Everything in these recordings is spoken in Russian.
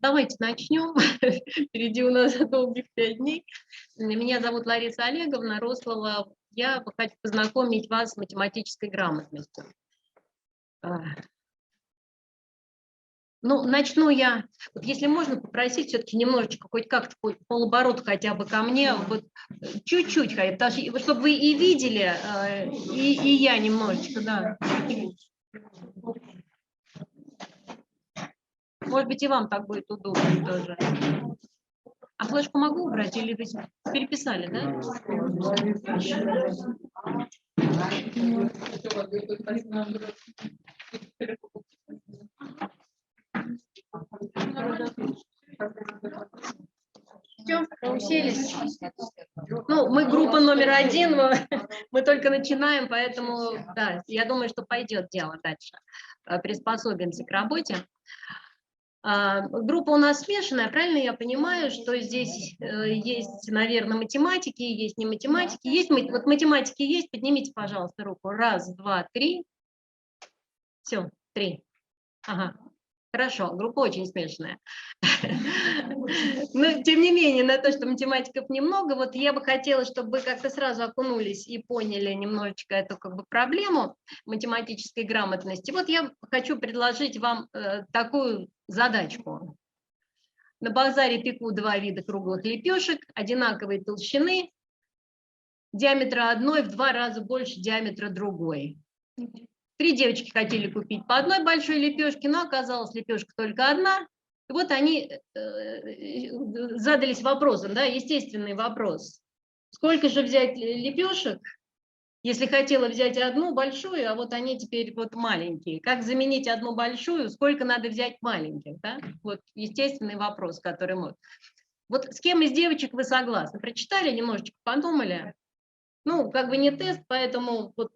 Давайте начнем. Впереди у нас долгих 5 дней. Меня зовут Лариса Олеговна Рослова. Я хочу познакомить вас с математической грамотностью. Ну, начну я, вот если можно попросить все-таки немножечко, хоть как-то, полоборота хотя бы ко мне, вот чуть-чуть, потому что, чтобы вы и видели, и я немножечко, да. Может быть, и вам так будет удобнее тоже. А флешку могу убрать или вы переписали, да? Все, уселись. Ну, мы группа номер 1, мы только начинаем, поэтому, да, я думаю, что пойдет дело дальше. Приспособимся к работе. Группа у нас смешанная, правильно я понимаю, что здесь есть, наверное, математики, есть не математики. Есть, вот математики есть, поднимите, пожалуйста, руку. 1, 2, 3. Все, 3. Ага. Хорошо, группа очень смешанная. Но, тем не менее, на то, что математиков немного, вот я бы хотела, чтобы вы как-то сразу окунулись и поняли немножечко эту проблему математической грамотности. Вот я хочу предложить вам такую задачку. На базаре пеку 2 вида круглых лепешек, одинаковой толщины, диаметра одной в 2 раза больше диаметра другой. 3 девочки хотели купить по одной большой лепешке, но оказалась лепешка только одна. И вот они задались вопросом, да, естественный вопрос. Сколько же взять лепешек, если хотела взять одну большую, а вот они теперь вот маленькие? Как заменить одну большую, сколько надо взять маленьких? Да? Вот естественный вопрос, который мы... Вот с кем из девочек вы согласны? Прочитали, немножечко подумали? Ну, как бы не тест, поэтому вот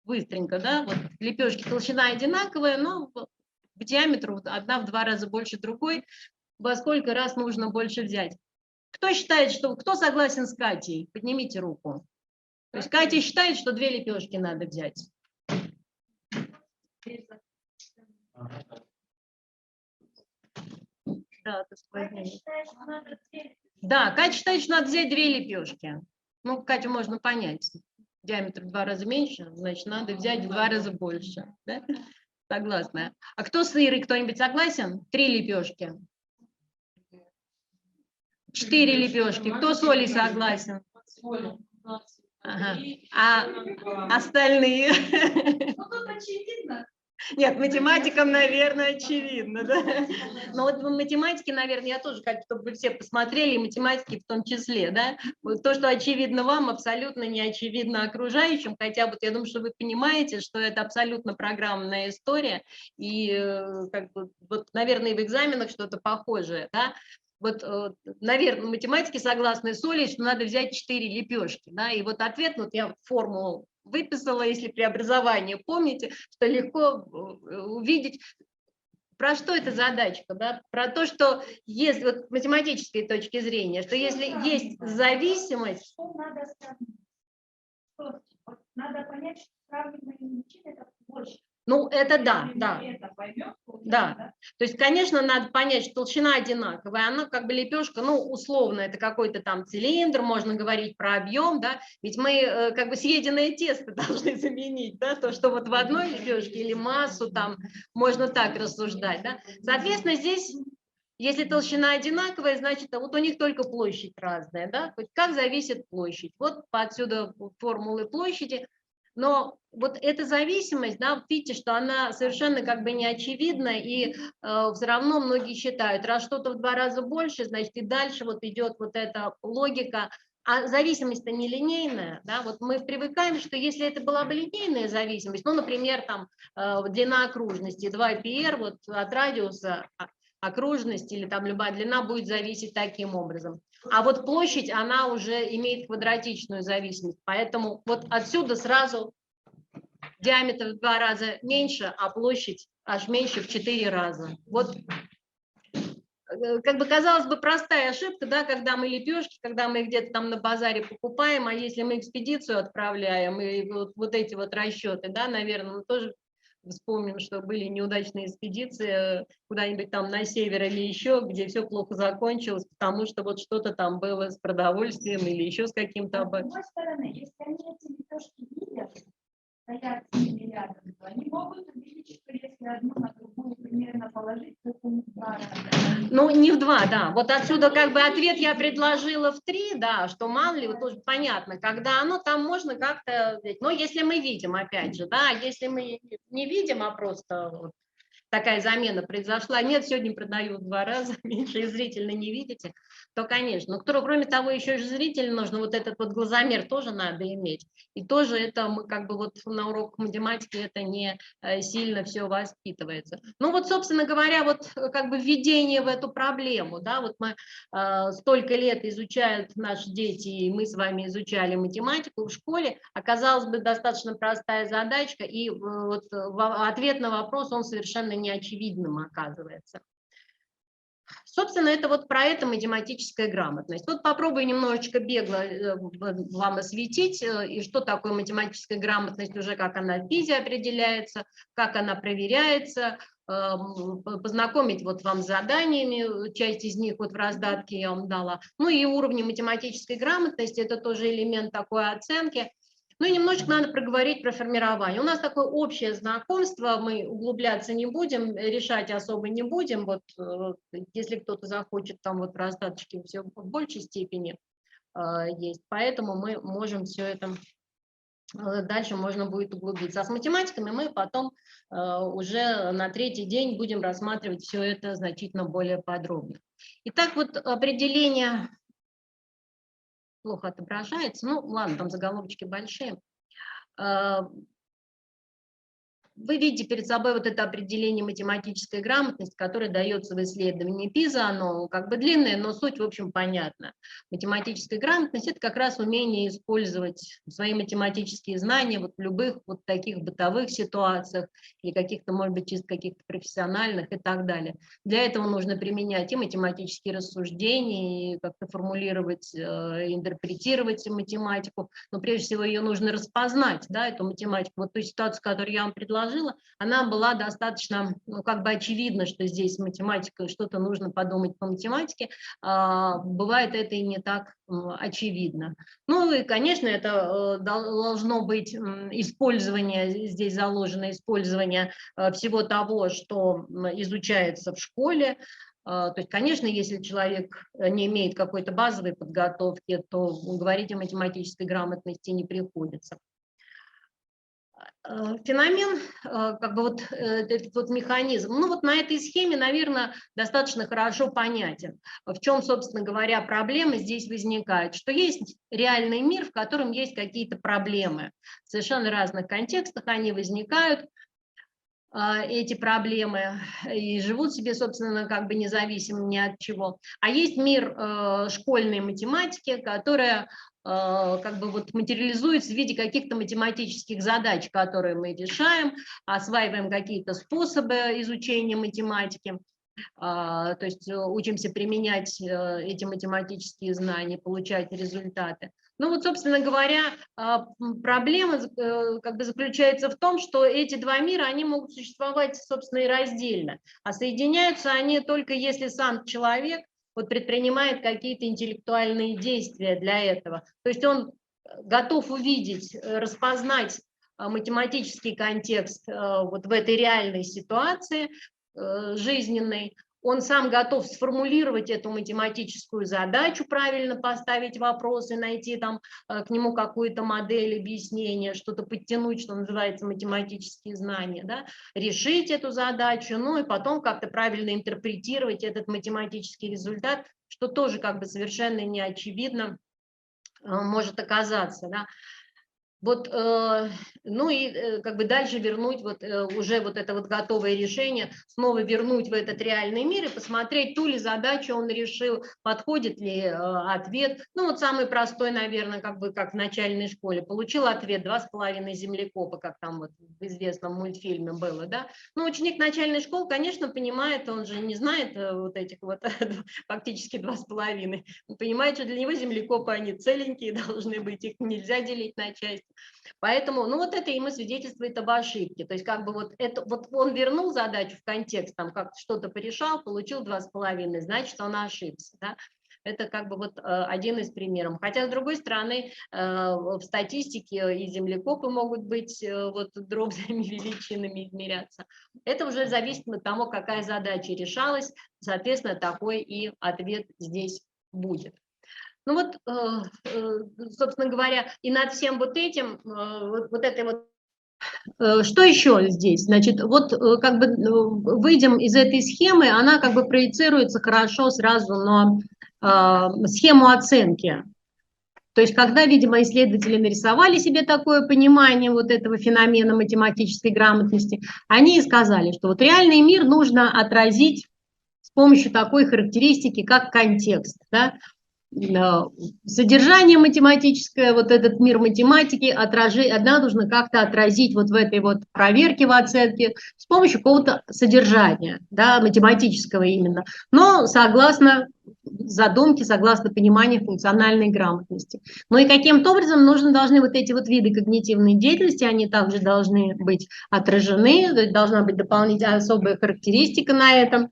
быстренько, да, вот лепешки толщина одинаковая, но в диаметру одна в 2 раза больше другой, во сколько раз нужно больше взять. Кто считает, что, кто согласен с Катей? Поднимите руку. То есть Катя считает, что 2 лепешки надо взять. Да, Катя считает, что надо взять 2 лепешки. Ну, Катю можно понять. Диаметр в 2 раза меньше, значит, надо взять в 2 раза больше. Да? Согласна. А кто с Ирой, кто-нибудь согласен? 3 лепешки. 4 лепешки. Кто с Олей согласен? Ага. А остальные? Ну, тут очевидно. Нет, математикам, наверное, очевидно, да? Но вот в математике, наверное, я тоже хочу, чтобы вы все посмотрели, и математики в том числе, да? Вот то, что очевидно вам, абсолютно не очевидно окружающим, хотя вот я думаю, что вы понимаете, что это абсолютно программная история, и, как бы, вот, наверное, и в экзаменах что-то похожее, да? Вот, наверное, математики согласны с Олей, что надо взять 4 лепешки, да? И вот ответ, вот я формулу выписала, если преобразование, помните, что легко увидеть, про что эта задачка, да? Про то, что если вот с математической точки зрения, что если есть зависимость... Что надо сравнить? Надо понять, что сравниваемые величины это больше. Ну, это да, да. Это поймем, да. То есть, конечно, надо понять, что толщина одинаковая, она как бы лепешка, ну, условно, это какой-то там цилиндр, можно говорить про объем, да, ведь мы как бы съеденное тесто должны заменить, да, то, что вот в одной лепешке или массу там, можно так рассуждать, да. Соответственно, здесь, если толщина одинаковая, значит, вот у них только площадь разная, да, как зависит площадь. Вот отсюда формулы площади. Но вот эта зависимость, да, вот видите, что она совершенно как бы не очевидна, и все равно многие считают, раз что-то в 2 раза больше, значит, и дальше вот идет вот эта логика, а зависимость-то не линейная, да, вот мы привыкаем, что если это была бы линейная зависимость, ну, например, там длина окружности 2πr вот от радиуса окружности или там любая длина будет зависеть таким образом. А вот площадь, она уже имеет квадратичную зависимость, поэтому вот отсюда сразу диаметр в 2 раза меньше, а площадь аж меньше в 4 раза. Вот как бы казалось бы простая ошибка, да, когда мы лепешки, когда мы их где-то там на базаре покупаем, а если мы экспедицию отправляем, и вот эти вот расчеты, да, наверное, тоже вспомним, что были неудачные экспедиции куда-нибудь там на север или еще, где все плохо закончилось, потому что вот что-то там было с продовольствием или еще с каким-то... С другой стороны, если они эти лепешки видят, стоят с ними рядом, то они могут увидеть, что если одну на другую примерно положить, то это не в 2 раза. Ну, не в 2, да. Вот отсюда как бы ответ я предложила в 3, да, что мало ли, вот тоже понятно, когда оно там можно как-то... Но если мы видим, опять же, да, если мы не видим, а просто вот такая замена произошла, нет, сегодня продаю в 2 раза меньше, и зрительно не видите, то, конечно. Но кроме того, еще же зрительно нужно, вот этот вот глазомер тоже надо иметь. И тоже это мы как бы вот на уроках математики это не сильно все воспитывается. Ну вот, собственно говоря, вот как бы введение в эту проблему, да, вот мы столько лет изучают наши дети, и мы с вами изучали математику в школе, оказалось бы достаточно простая задачка, и вот ответ на вопрос, он совершенно неочевидным оказывается. Собственно, это вот про это математическая грамотность. Вот попробую немножечко бегло вам осветить, и что такое математическая грамотность, уже как она в ПИЗе определяется, как она проверяется, познакомить вот вам с заданиями, часть из них вот в раздатке я вам дала. Ну и уровни математической грамотности, это тоже элемент такой оценки. Ну и немножечко надо проговорить про формирование. У нас такое общее знакомство, мы углубляться не будем, решать особо не будем. Вот если кто-то захочет, там вот в раздаточке все в большей степени есть. Поэтому мы можем все это, дальше можно будет углубиться. А с математиками мы потом уже на 3-й день будем рассматривать все это значительно более подробно. Итак, вот определение... плохо отображается. Ну, ладно, там заголовочки большие. Вы видите перед собой вот это определение математической грамотности, которое дается в исследовании ПИЗа. Оно как бы длинное, но суть, в общем, понятна. Математическая грамотность – это как раз умение использовать свои математические знания вот в любых вот таких бытовых ситуациях или каких-то, может быть, чисто каких-то профессиональных и так далее. Для этого нужно применять и математические рассуждения, и как-то формулировать, интерпретировать математику. Но прежде всего ее нужно распознать, да, эту математику. Вот ту ситуацию, которую я вам предложила, она была достаточно, ну, как бы очевидно, что здесь математика, что-то нужно подумать по математике. Бывает это и не так очевидно. Ну и, конечно, это должно быть использование, здесь заложено использование всего того, что изучается в школе. То есть, конечно, если человек не имеет какой-то базовой подготовки, то говорить о математической грамотности не приходится. Феномен, как бы вот этот вот механизм, ну вот на этой схеме, наверное, достаточно хорошо понятен, в чем, собственно говоря, проблемы здесь возникают, что есть реальный мир, в котором есть какие-то проблемы, в совершенно разных контекстах они возникают, эти проблемы, и живут себе, собственно, как бы независимо ни от чего. А есть мир школьной математики, которая как бы вот материализуется в виде каких-то математических задач, которые мы решаем, осваиваем какие-то способы изучения математики, то есть учимся применять эти математические знания, получать результаты. Ну вот, собственно говоря, проблема как бы заключается в том, что эти два мира, они могут существовать, собственно, и раздельно, а соединяются они только если сам человек вот предпринимает какие-то интеллектуальные действия для этого. То есть он готов увидеть, распознать математический контекст вот в этой реальной ситуации жизненной, он сам готов сформулировать эту математическую задачу, правильно поставить вопросы, найти там к нему какую-то модель объяснения, что-то подтянуть, что называется математические знания, да, решить эту задачу, ну и потом как-то правильно интерпретировать этот математический результат, что тоже как бы совершенно неочевидно может оказаться, да. Вот, ну и как бы дальше вернуть вот уже вот это вот готовое решение, снова вернуть в этот реальный мир и посмотреть, ту ли задачу он решил, подходит ли ответ. Ну вот самый простой, наверное, как бы как в начальной школе. Получил ответ 2,5 землекопа, как там вот в известном мультфильме было, да. Ну ученик начальной школы, конечно, понимает, он же не знает вот этих вот фактически 2,5. Он понимает, что для него землекопы, они целенькие должны быть, их нельзя делить на части. Поэтому, ну вот это ему свидетельствует об ошибке. То есть как бы вот, это, вот он вернул задачу в контекст, там как что-то порешал, получил 2,5, значит, он ошибся. Да? Это как бы вот один из примеров. Хотя, с другой стороны, в статистике и землекопы могут быть вот дробными величинами измеряться. Это уже зависит от того, какая задача решалась, соответственно, такой и ответ здесь будет. Ну вот, собственно говоря, и над всем вот этим, вот этой вот. Что еще здесь? Значит, вот как бы выйдем из этой схемы, она как бы проецируется хорошо сразу на схему оценки. То есть, когда, видимо, исследователи нарисовали себе такое понимание вот этого феномена математической грамотности, они и сказали, что вот реальный мир нужно отразить с помощью такой характеристики, как контекст. Да? Содержание математическое, вот этот мир математики, одна нужно как-то отразить вот в этой вот проверке, в оценке с помощью какого-то содержания, да, математического именно, но согласно задумке, согласно пониманию функциональной грамотности. Ну и каким-то образом должны вот эти вот виды когнитивной деятельности, они также должны быть отражены, то есть должна быть дополнительная особая характеристика на этом.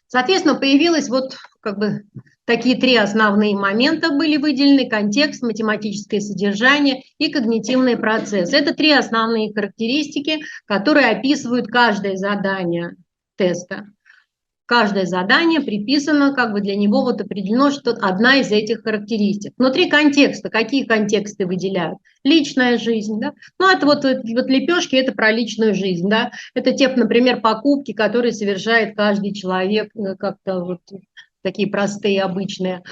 Соответственно, появилось вот как бы такие три основные момента были выделены: контекст, математическое содержание и когнитивный процесс. Это три основные характеристики, которые описывают каждое задание теста. Каждое задание приписано, как бы для него вот определено, что одна из этих характеристик. Внутри контекста какие контексты выделяют? Личная жизнь, да? Ну, это вот лепешки, это про личную жизнь, да? Это те, например, покупки, которые совершает каждый человек, как-то вот такие простые, обычные.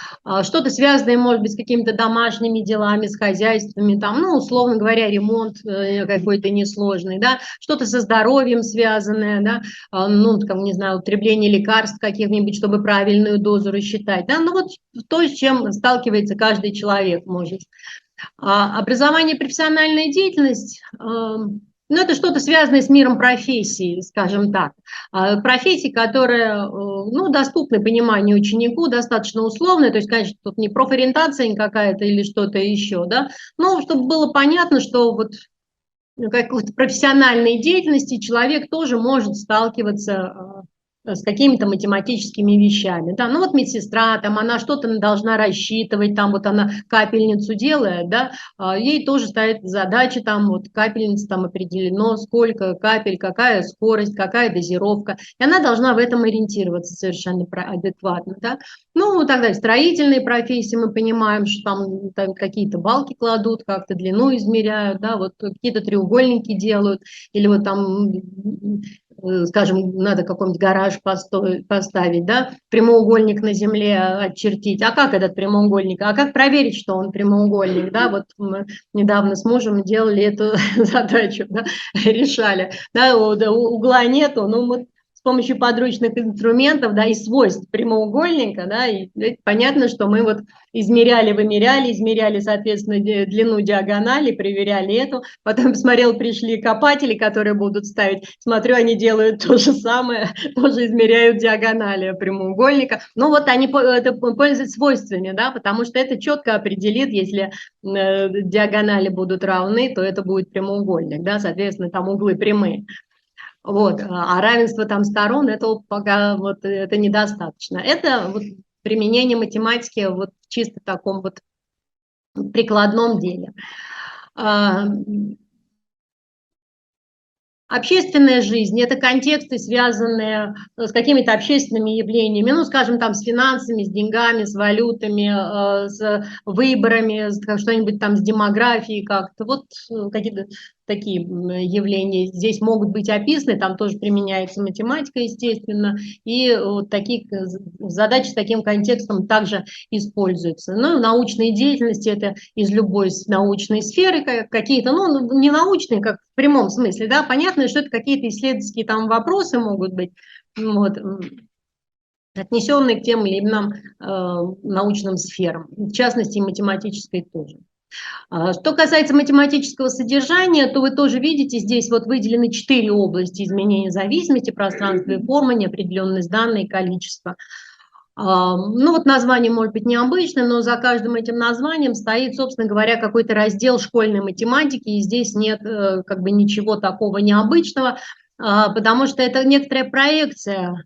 Что-то связанное, может быть, с какими-то домашними делами, с хозяйствами, там, ну, условно говоря, ремонт какой-то несложный, да? Что-то со здоровьем связанное, да? Ну, там, не знаю, употребление лекарств каких-нибудь, чтобы правильную дозу рассчитать, да? Ну, вот то, с чем сталкивается каждый человек, может. Образование, профессиональная деятельность, ну, это что-то связанное с миром профессии, скажем так. Профессии, которые, ну, доступны пониманию ученику, достаточно условные, то есть, конечно, тут не профориентация какая-то или что-то еще, да, но чтобы было понятно, что вот какой-то профессиональной деятельности человек тоже может сталкиваться с какими-то математическими вещами. Да? Ну вот медсестра, там она что-то должна рассчитывать, там вот она капельницу делает, да, ей тоже ставит задача, там вот капельница, там определено, сколько капель, какая скорость, какая дозировка, и она должна в этом ориентироваться совершенно адекватно. Да? Ну, тогда строительные профессии мы понимаем, что там какие-то балки кладут, как-то длину измеряют, да, вот какие-то треугольники делают, или вот там, скажем, надо какой-нибудь гараж поставить, да, прямоугольник на земле очертить. А как этот прямоугольник? А как проверить, что он прямоугольник? Да, вот мы недавно с мужем делали эту задачу, да, решали. Да, угла нету, но мы с помощью подручных инструментов, да, и свойств прямоугольника, да, и понятно, что мы вот измеряли, соответственно, длину диагонали, проверяли эту, потом посмотрел, пришли копатели, которые будут ставить, смотрю, они делают то же самое, тоже измеряют диагонали прямоугольника, ну вот они пользуются свойствами, да, потому что это четко определит, если диагонали будут равны, то это будет прямоугольник, да, соответственно, там углы прямые. Вот, а равенство там сторон, это пока вот это недостаточно. Это вот применение математики вот в чисто таком вот прикладном деле. Общественная жизнь – это контексты, связанные с какими-то общественными явлениями, ну, скажем, там, с финансами, с деньгами, с валютами, с выборами, что-нибудь там с демографией как-то. Вот какие-то такие явления здесь могут быть описаны, там тоже применяется математика, естественно, и вот такие задачи с таким контекстом также используются. Ну, научные деятельности – это из любой научной сферы какие-то, ну, не научные, как в прямом смысле, да, понятно, что это какие-то исследовательские там вопросы могут быть, вот, отнесенные к тем или иным научным сферам, в частности, и математической тоже. Что касается математического содержания, то вы тоже видите, здесь вот выделены 4 области: изменения зависимости, пространства и формы, неопределенность данных, количество. Ну вот название может быть необычным, но за каждым этим названием стоит, собственно говоря, какой-то раздел школьной математики, и здесь нет как бы ничего такого необычного, потому что это некоторая проекция.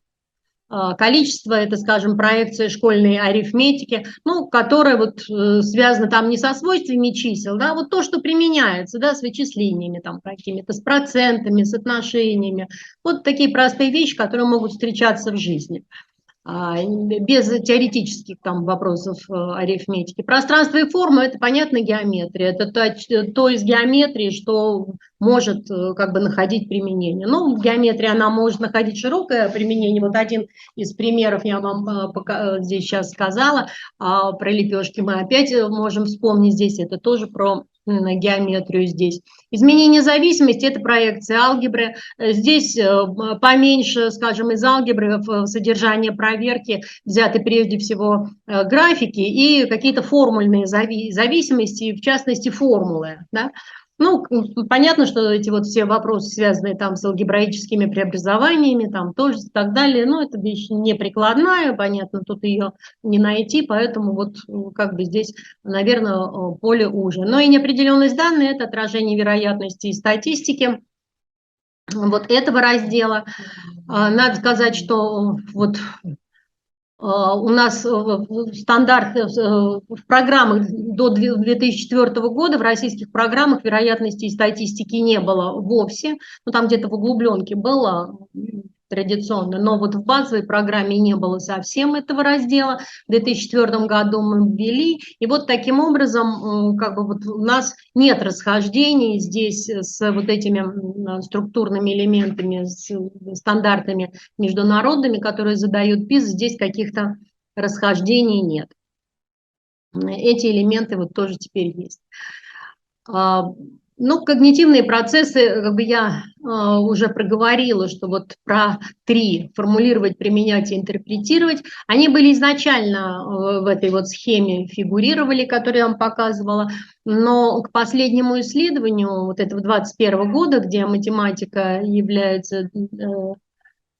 Количество, это, скажем, проекция школьной арифметики, ну, которая вот связана там не со свойствами чисел, да, вот то, что применяется, да, с вычислениями там какими-то, с процентами, с отношениями, вот такие простые вещи, которые могут встречаться в жизни. Без теоретических там вопросов арифметики. Пространство и форма – это, понятно, геометрия. Это то из геометрии, что может как бы находить применение. Но геометрия, она может находить широкое применение. Вот один из примеров я вам здесь сейчас сказала про лепешки. Мы опять можем вспомнить здесь, это тоже про геометрию здесь. Изменение зависимости – это проекция алгебры. Здесь поменьше, скажем, из алгебры в содержание проверки взяты прежде всего графики и какие-то формульные зависимости, в частности, формулы. Да? Ну, понятно, что эти вот все вопросы, связанные там с алгебраическими преобразованиями, там тоже и так далее, но это вещь не прикладная, понятно, тут ее не найти, поэтому вот как бы здесь, наверное, поле уже. Но и неопределенность данных – это отражение вероятности и статистики вот этого раздела. Надо сказать, что вот у нас стандарт в программах до 2004 года в российских программах вероятности и статистики не было вовсе. Ну, там где-то в углубленке было традиционно, но вот в базовой программе не было совсем этого раздела. В 2004 году мы ввели, и вот таким образом как бы вот у нас нет расхождений здесь с вот этими структурными элементами, с стандартами международными, которые задают ПИС, здесь каких-то расхождений нет. Эти элементы вот тоже теперь есть. Ну, когнитивные процессы, как бы я уже проговорила, что вот про 3 – формулировать, применять и интерпретировать, они были изначально в этой вот схеме фигурировали, которую я вам показывала, но к последнему исследованию вот этого 2021 года, где математика является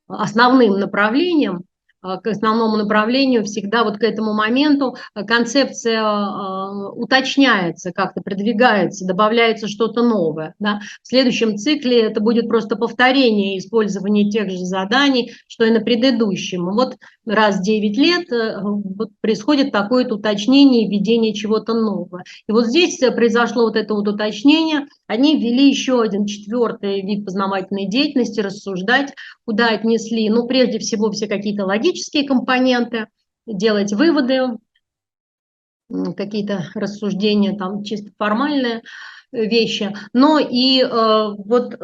основным направлением, к основному направлению всегда вот к этому моменту концепция уточняется, как-то продвигается, добавляется что-то новое. Да? В следующем цикле это будет просто повторение использования тех же заданий, что и на предыдущем. Вот раз в 9 лет вот происходит такое уточнение и введение чего-то нового. И вот здесь произошло вот это вот уточнение. Они ввели еще один 4-й вид познавательной деятельности – рассуждать, куда отнесли, ну, прежде всего, все какие-то логические компоненты, делать выводы, какие-то рассуждения, там, чисто формальные вещи, но и вот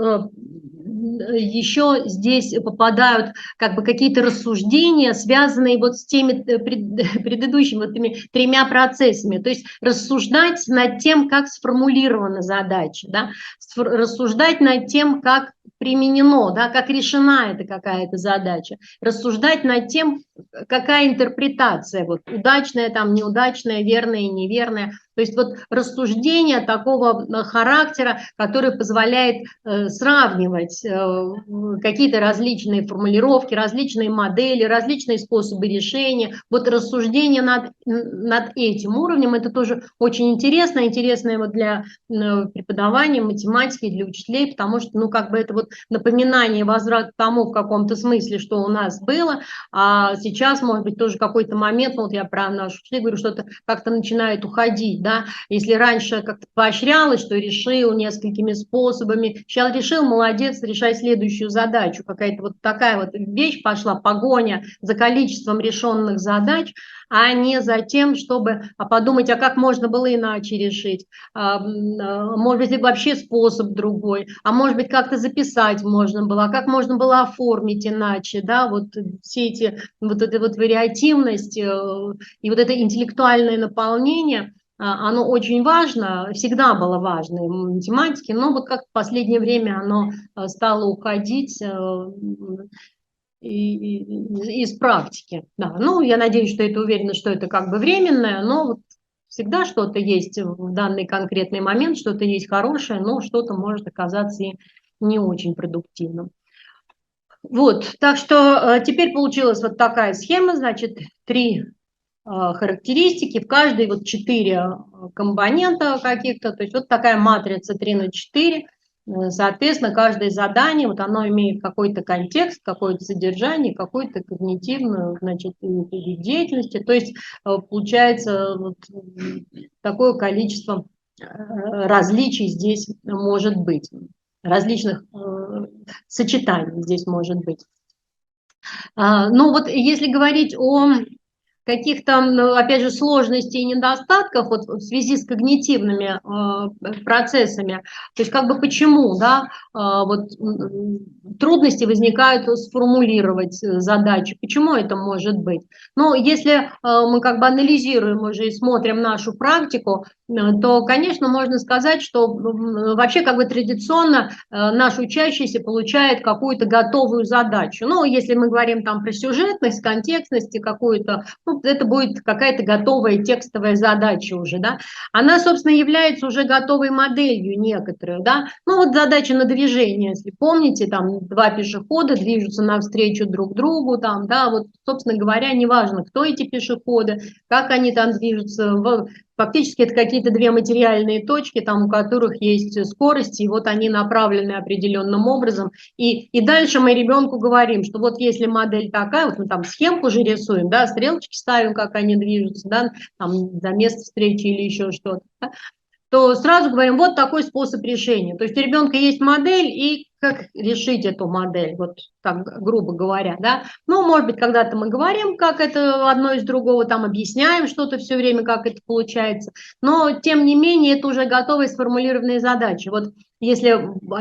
еще здесь попадают как бы какие-то рассуждения, связанные вот с теми предыдущими вот этими 3 процессами, то есть рассуждать над тем, как сформулирована задача, да? Рассуждать над тем, как применено, да, как решена эта какая-то задача, рассуждать над тем, какая интерпретация, вот удачная, там, неудачная, верная, неверная. То есть вот рассуждение такого характера, который позволяет сравнивать какие-то различные формулировки, различные модели, различные способы решения. Вот рассуждение над этим уровнем, это тоже очень интересно, интересно вот для преподавания математики, для учителей, потому что, ну, как бы это вот напоминание, возврат к тому в каком-то смысле, что у нас было, а сейчас, может быть, тоже какой-то момент, ну, вот я про нашу учителей говорю, что-то как-то начинает уходить, да, если раньше как-то поощрялось, что решил несколькими способами, сейчас решил, молодец, решай следующую задачу, какая-то вот такая вот вещь пошла, погоня за количеством решенных задач, а не за тем, чтобы подумать, а как можно было иначе решить, может быть, вообще способ другой, а может быть, как-то записать можно было, а как можно было оформить иначе, да, вот все эти, вот эта вот вариативность и вот это интеллектуальное наполнение, оно очень важно, всегда было важно в математике, но вот как в последнее время оно стало уходить из практики. Да. Ну, я надеюсь, что это уверена, что это как бы временное, но вот всегда что-то есть в данный конкретный момент, что-то есть хорошее, но что-то может оказаться и не очень продуктивным. Вот, так что теперь получилась вот такая схема, значит, 3 характеристики, в каждой вот 4 компонента каких-то, то есть вот такая матрица 3 на 4. Соответственно, каждое задание, вот оно имеет какой-то контекст, какое-то содержание, какую-то когнитивную, значит, вид деятельности, то есть получается вот такое количество различий здесь может быть, различных сочетаний здесь может быть. Ну вот если говорить о каких-то, опять же, сложностей и недостатков вот в связи с когнитивными процессами, то есть как бы почему, да, вот трудности возникают сформулировать задачи, почему это может быть. Ну, если мы как бы анализируем уже и смотрим нашу практику, то, конечно, можно сказать, что вообще как бы традиционно наш учащийся получает какую-то готовую задачу. Ну, если мы говорим там про сюжетность, контекстность и какую-то, ну, это будет какая-то готовая текстовая задача уже, да. Она, собственно, является уже готовой моделью некоторую, да. Ну, вот задача на движение, если помните, там 2 пешехода движутся навстречу друг другу, там, да, вот, собственно говоря, неважно, кто эти пешеходы, как они там движутся, фактически это какие-то 2 материальные точки, там, у которых есть скорость, и вот они направлены определенным образом. И дальше мы ребенку говорим, что вот если модель такая, вот мы там схемку же рисуем, да, стрелочки ставим, как они движутся, да, там за место встречи или еще что-то, да, то сразу говорим, вот такой способ решения. То есть у ребенка есть модель, и как решить эту модель, вот так грубо говоря, да. Ну, может быть, когда-то мы говорим, как это одно из другого, там объясняем что-то все время, как это получается, но, тем не менее, это уже готовые сформулированные задачи. Вот если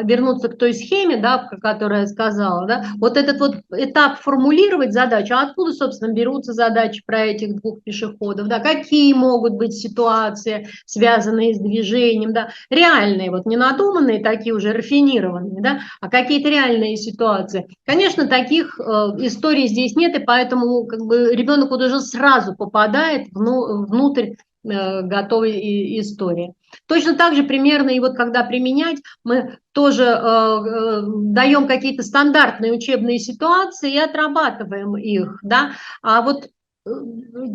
вернуться к той схеме, да, про которую я сказала, да, вот этот вот этап формулировать задачу, а откуда, собственно, берутся задачи про этих 2 пешеходов, да, какие могут быть ситуации, связанные с движением, да, реальные, вот не надуманные, такие уже рафинированные, да, а какие-то реальные ситуации. Конечно, таких историй здесь нет, и поэтому как бы ребенок вот уже сразу попадает внутрь готовой истории. Точно так же примерно и вот когда применять, мы тоже даем какие-то стандартные учебные ситуации и отрабатываем их, да, а вот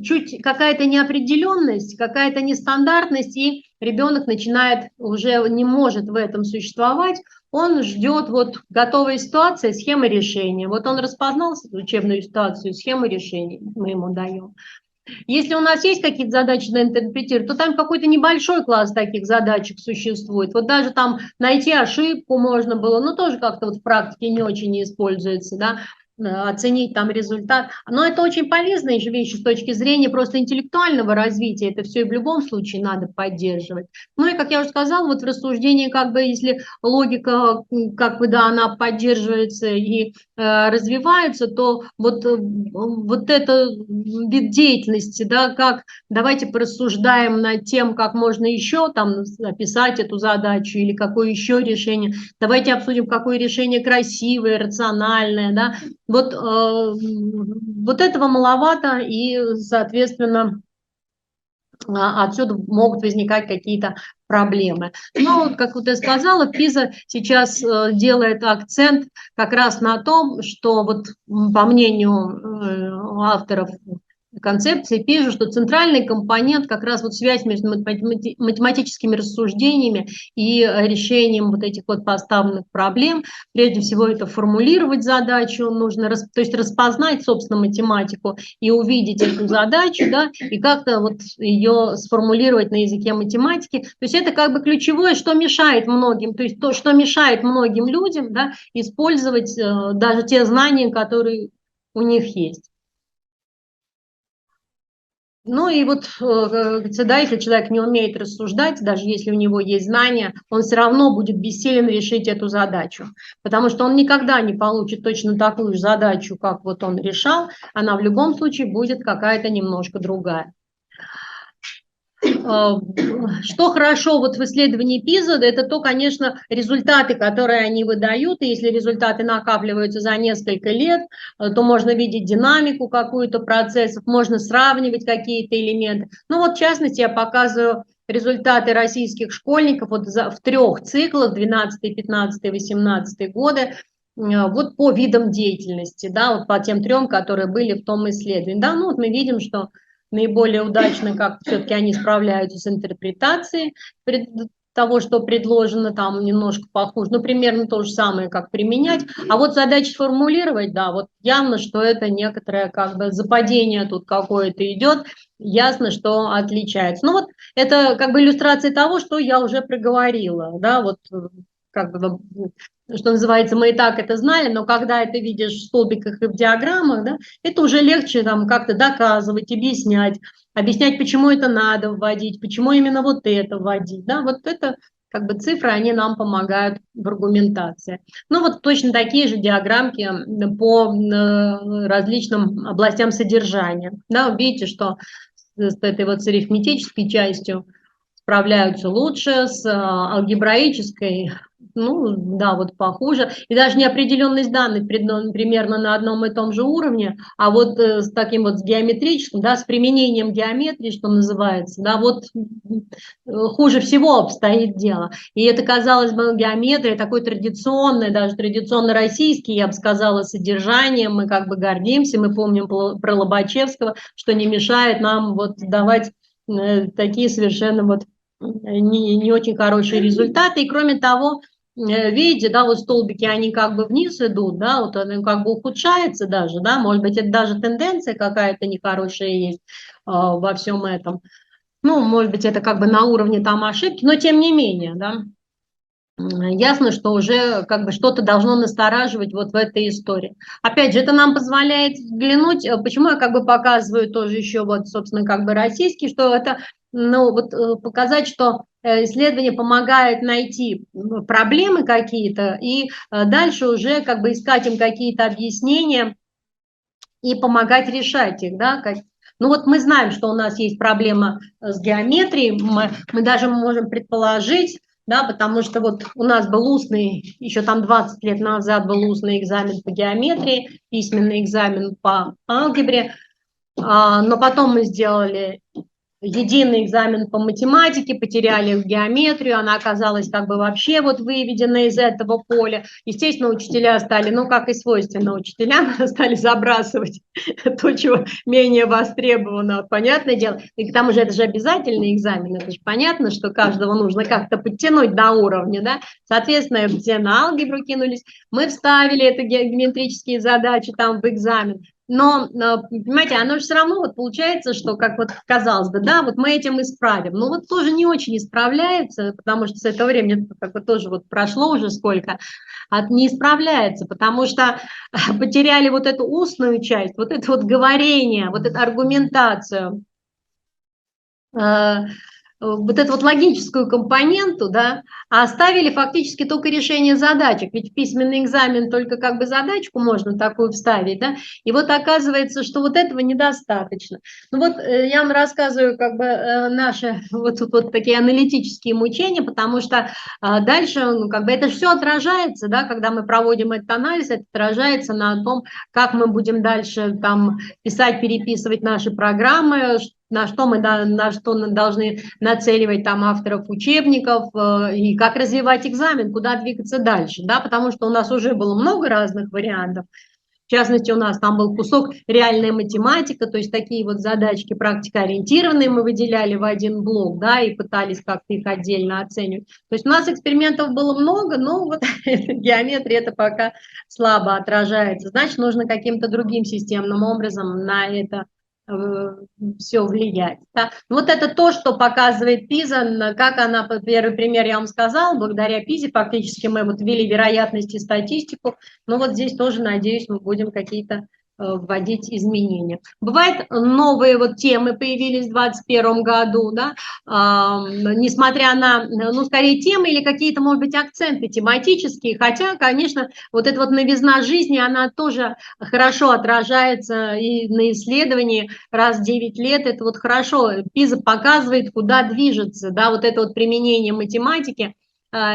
чуть какая-то неопределенность, какая-то нестандартность, и ребенок начинает, уже не может в этом существовать, он ждет вот готовой ситуации, схемы решения. Вот он распознал учебную ситуацию, схемы решения мы ему даем. Если у нас есть какие-то задачи на интерпретировать, то там какой-то небольшой класс таких задачек существует. Вот даже там найти ошибку можно было, но тоже как-то вот в практике не очень не используется, да, оценить там результат. Но это очень полезные же вещи с точки зрения просто интеллектуального развития. Это все и в любом случае надо поддерживать. Ну и, как я уже сказала, вот в рассуждении, как бы, если логика, как бы, да, она поддерживается и развивается, то вот это вид деятельности, да, как давайте порассуждаем над тем, как можно еще там описать эту задачу или какое еще решение, давайте обсудим, какое решение красивое, рациональное, да, вот этого маловато, и, соответственно, отсюда могут возникать какие-то проблемы. Но, как вот я сказала, ПИЗа сейчас делает акцент как раз на том, что вот по мнению авторов концепции пишут, что центральный компонент как раз вот связь между математическими рассуждениями и решением вот этих вот поставленных проблем. Прежде всего это формулировать задачу, нужно то есть распознать, собственно, математику и увидеть эту задачу, да, и как-то вот ее сформулировать на языке математики. То есть это как бы ключевое, что мешает многим, то есть то, что мешает многим людям, да, использовать даже те знания, которые у них есть. Ну и вот, да, если человек не умеет рассуждать, даже если у него есть знания, он все равно будет бессилен решить эту задачу, потому что он никогда не получит точно такую же задачу, как вот он решал, она в любом случае будет какая-то немножко другая. Что хорошо вот в исследовании ПИЗа, это то, конечно, результаты, которые они выдают, и если результаты накапливаются за несколько лет, то можно видеть динамику какую-то процессов, можно сравнивать какие-то элементы. Ну вот, в частности, я показываю результаты российских школьников вот в 3 циклах, 12, 15, 18 годы. вот по видам деятельности, да, вот по тем трем, которые были в том исследовании. Да, ну вот мы видим, что наиболее удачно, как все-таки они справляются с интерпретацией того, что предложено, там немножко похуже, ну, примерно то же самое, как применять. А вот задача сформулировать, да, вот явно, что это некоторое как бы западение тут какое-то идет, ясно, что отличается. Ну вот это как бы иллюстрация того, что я уже проговорила, да, вот как бы, что называется, мы и так это знали, но когда это видишь в столбиках и в диаграммах, да, это уже легче там как-то доказывать, объяснять, почему это надо вводить, почему именно вот это вводить, да, вот это как бы цифры, они нам помогают в аргументации. Ну вот точно такие же диаграммки по различным областям содержания, да, видите, что с этой вот с арифметической частью справляются лучше, с алгебраической, ну да, вот похуже. И даже неопределенность данных примерно на одном и том же уровне, а вот с таким вот с геометрическим, да, с применением геометрии, что называется, да, вот хуже всего обстоит дело. И это, казалось бы, геометрия такой традиционной, даже традиционно российский, я бы сказала, содержанием, мы как бы гордимся, мы помним про Лобачевского, что не мешает нам вот давать такие совершенно вот не очень хорошие результаты. И кроме того, видите, да, вот столбики, они как бы вниз идут, да, вот они как бы ухудшается даже, да, может быть, это даже тенденция какая-то нехорошая есть во всем этом. Ну, может быть, это как бы на уровне там ошибки, но тем не менее, да, ясно, что уже как бы что-то должно настораживать вот в этой истории. Опять же, это нам позволяет взглянуть, почему я как бы показываю тоже еще вот, собственно, как бы российский, что это, ну, вот показать, что исследование помогает найти проблемы какие-то и дальше уже как бы искать им какие-то объяснения и помогать решать их, да, ну вот мы знаем, что у нас есть проблема с геометрией, мы даже можем предположить, да, потому что вот у нас был устный, еще там 20 лет назад был устный экзамен по геометрии, письменный экзамен по алгебре, но потом мы сделали единый экзамен по математике, потеряли в геометрию, она оказалась как бы вообще вот выведена из этого поля. Естественно, учителя стали, ну, как и свойственно учителям, стали забрасывать то, чего менее востребовано, понятное дело. И к тому же это же обязательный экзамен, это же понятно, что каждого нужно как-то подтянуть до уровня, да. Соответственно, все на алгебру кинулись, мы вставили это геометрические задачи там в экзамен. Но, понимаете, оно же все равно вот получается, что, как вот казалось бы, да, вот мы этим исправим. Но вот тоже не очень исправляется, потому что с этого времени как бы тоже вот прошло уже сколько, не исправляется, потому что потеряли вот эту устную часть, вот это вот говорение, вот эту аргументацию, вот эту вот логическую компоненту, да, а оставили фактически только решение задачек, ведь в письменный экзамен только как бы задачку можно такую вставить, да, и вот оказывается, что вот этого недостаточно. Ну вот я вам рассказываю как бы наши вот такие аналитические мучения, потому что дальше, ну, как бы это все отражается, да, когда мы проводим этот анализ, это отражается на том, как мы будем дальше там писать, переписывать наши программы, на что мы должны нацеливать там авторов учебников и как развивать экзамен, куда двигаться дальше, да, потому что у нас уже было много разных вариантов. В частности, у нас там был кусок реальная математика, то есть такие вот задачки практикоориентированные мы выделяли в один блок, да, и пытались как-то их отдельно оценивать. То есть у нас экспериментов было много, но вот геометрия это пока слабо отражается. Значит, нужно каким-то другим системным образом на это все влиять. Да. Вот это то, что показывает ПИЗа, как она, первый пример я вам сказала, благодаря ПИЗе фактически мы вот ввели вероятность и статистику, но вот здесь тоже, надеюсь, мы будем какие-то вводить изменения. Бывают новые вот темы появились в 2021 году, да, несмотря на, ну, скорее темы или какие-то, может быть, акценты тематические, хотя, конечно, вот эта вот новизна жизни, она тоже хорошо отражается и на исследовании раз в 9 лет, это вот хорошо, ПИЗа показывает, куда движется, да, вот это вот применение математики,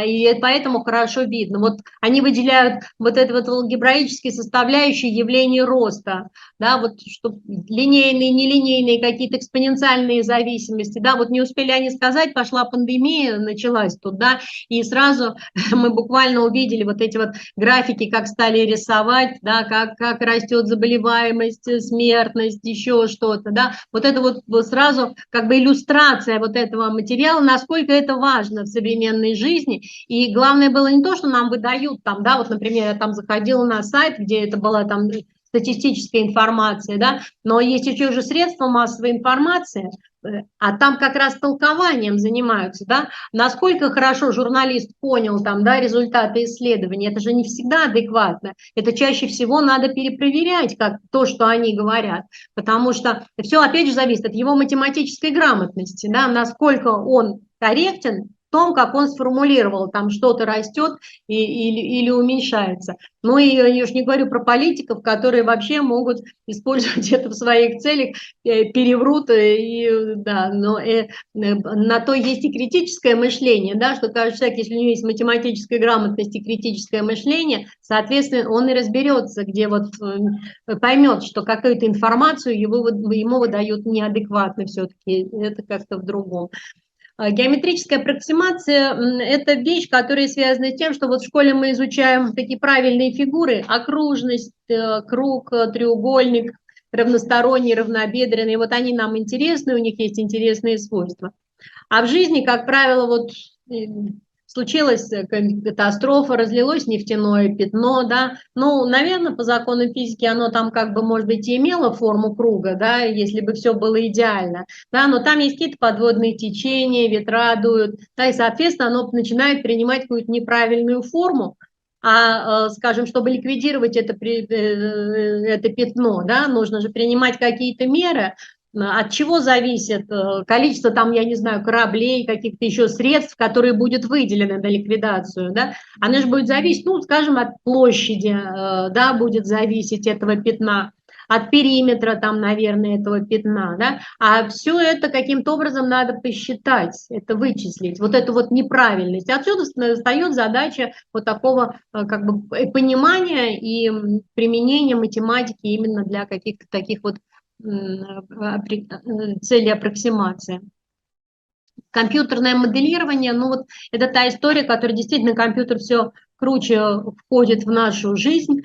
и поэтому хорошо видно. Вот они выделяют вот это вот алгебраические составляющие явления роста, да, вот что линейные, нелинейные, какие-то экспоненциальные зависимости, да, вот не успели они сказать, пошла пандемия, началась тут, да, и сразу мы буквально увидели вот эти вот графики, как стали рисовать, да, как растет заболеваемость, смертность, еще что-то, да, вот это вот сразу как бы иллюстрация вот этого материала, насколько это важно в современной жизни, и главное было не то, что нам выдают там, да, вот, например, я там заходила на сайт, где это была там статистическая информация, да, но есть еще уже средства массовой информации, а там как раз толкованием занимаются, да, насколько хорошо журналист понял там, да, результаты исследований, это же не всегда адекватно, это чаще всего надо перепроверять, как то, что они говорят, потому что все опять же зависит от его математической грамотности, да, насколько он корректен в том, как он сформулировал, там что-то растет или уменьшается. Ну и я уж не говорю про политиков, которые вообще могут использовать это в своих целях, переврут, и, да, но на то есть и критическое мышление, да, что каждый человек, если у него есть математическая грамотность и критическое мышление, соответственно, он и разберется, где вот поймет, что какую-то информацию ему выдают неадекватно все-таки, это как-то в другом. Геометрическая аппроксимация – это вещь, которая связана с тем, что вот в школе мы изучаем такие правильные фигуры, окружность, круг, треугольник, равносторонний, равнобедренный, вот они нам интересны, у них есть интересные свойства. А в жизни, как правило, вот случилась катастрофа, разлилось нефтяное пятно, да, ну, наверное, по закону физики оно там как бы, может быть, и имело форму круга, да, если бы все было идеально, да, но там есть какие-то подводные течения, ветра дуют, да, и, соответственно, оно начинает принимать какую-то неправильную форму, скажем, чтобы ликвидировать это пятно, да, нужно же принимать какие-то меры. От чего зависит количество там, я не знаю, кораблей, каких-то еще средств, которые будут выделены на ликвидацию, да? Оно же будет зависеть, ну, скажем, от площади, да, будет зависеть этого пятна, от периметра там, наверное, этого пятна, да? А все это каким-то образом надо посчитать, это вычислить, вот эту вот неправильность. Отсюда встает задача вот такого как бы понимания и применения математики именно для каких-то таких вот цели аппроксимации. Компьютерное моделирование, ну вот это та история, которая действительно компьютер все круче входит в нашу жизнь,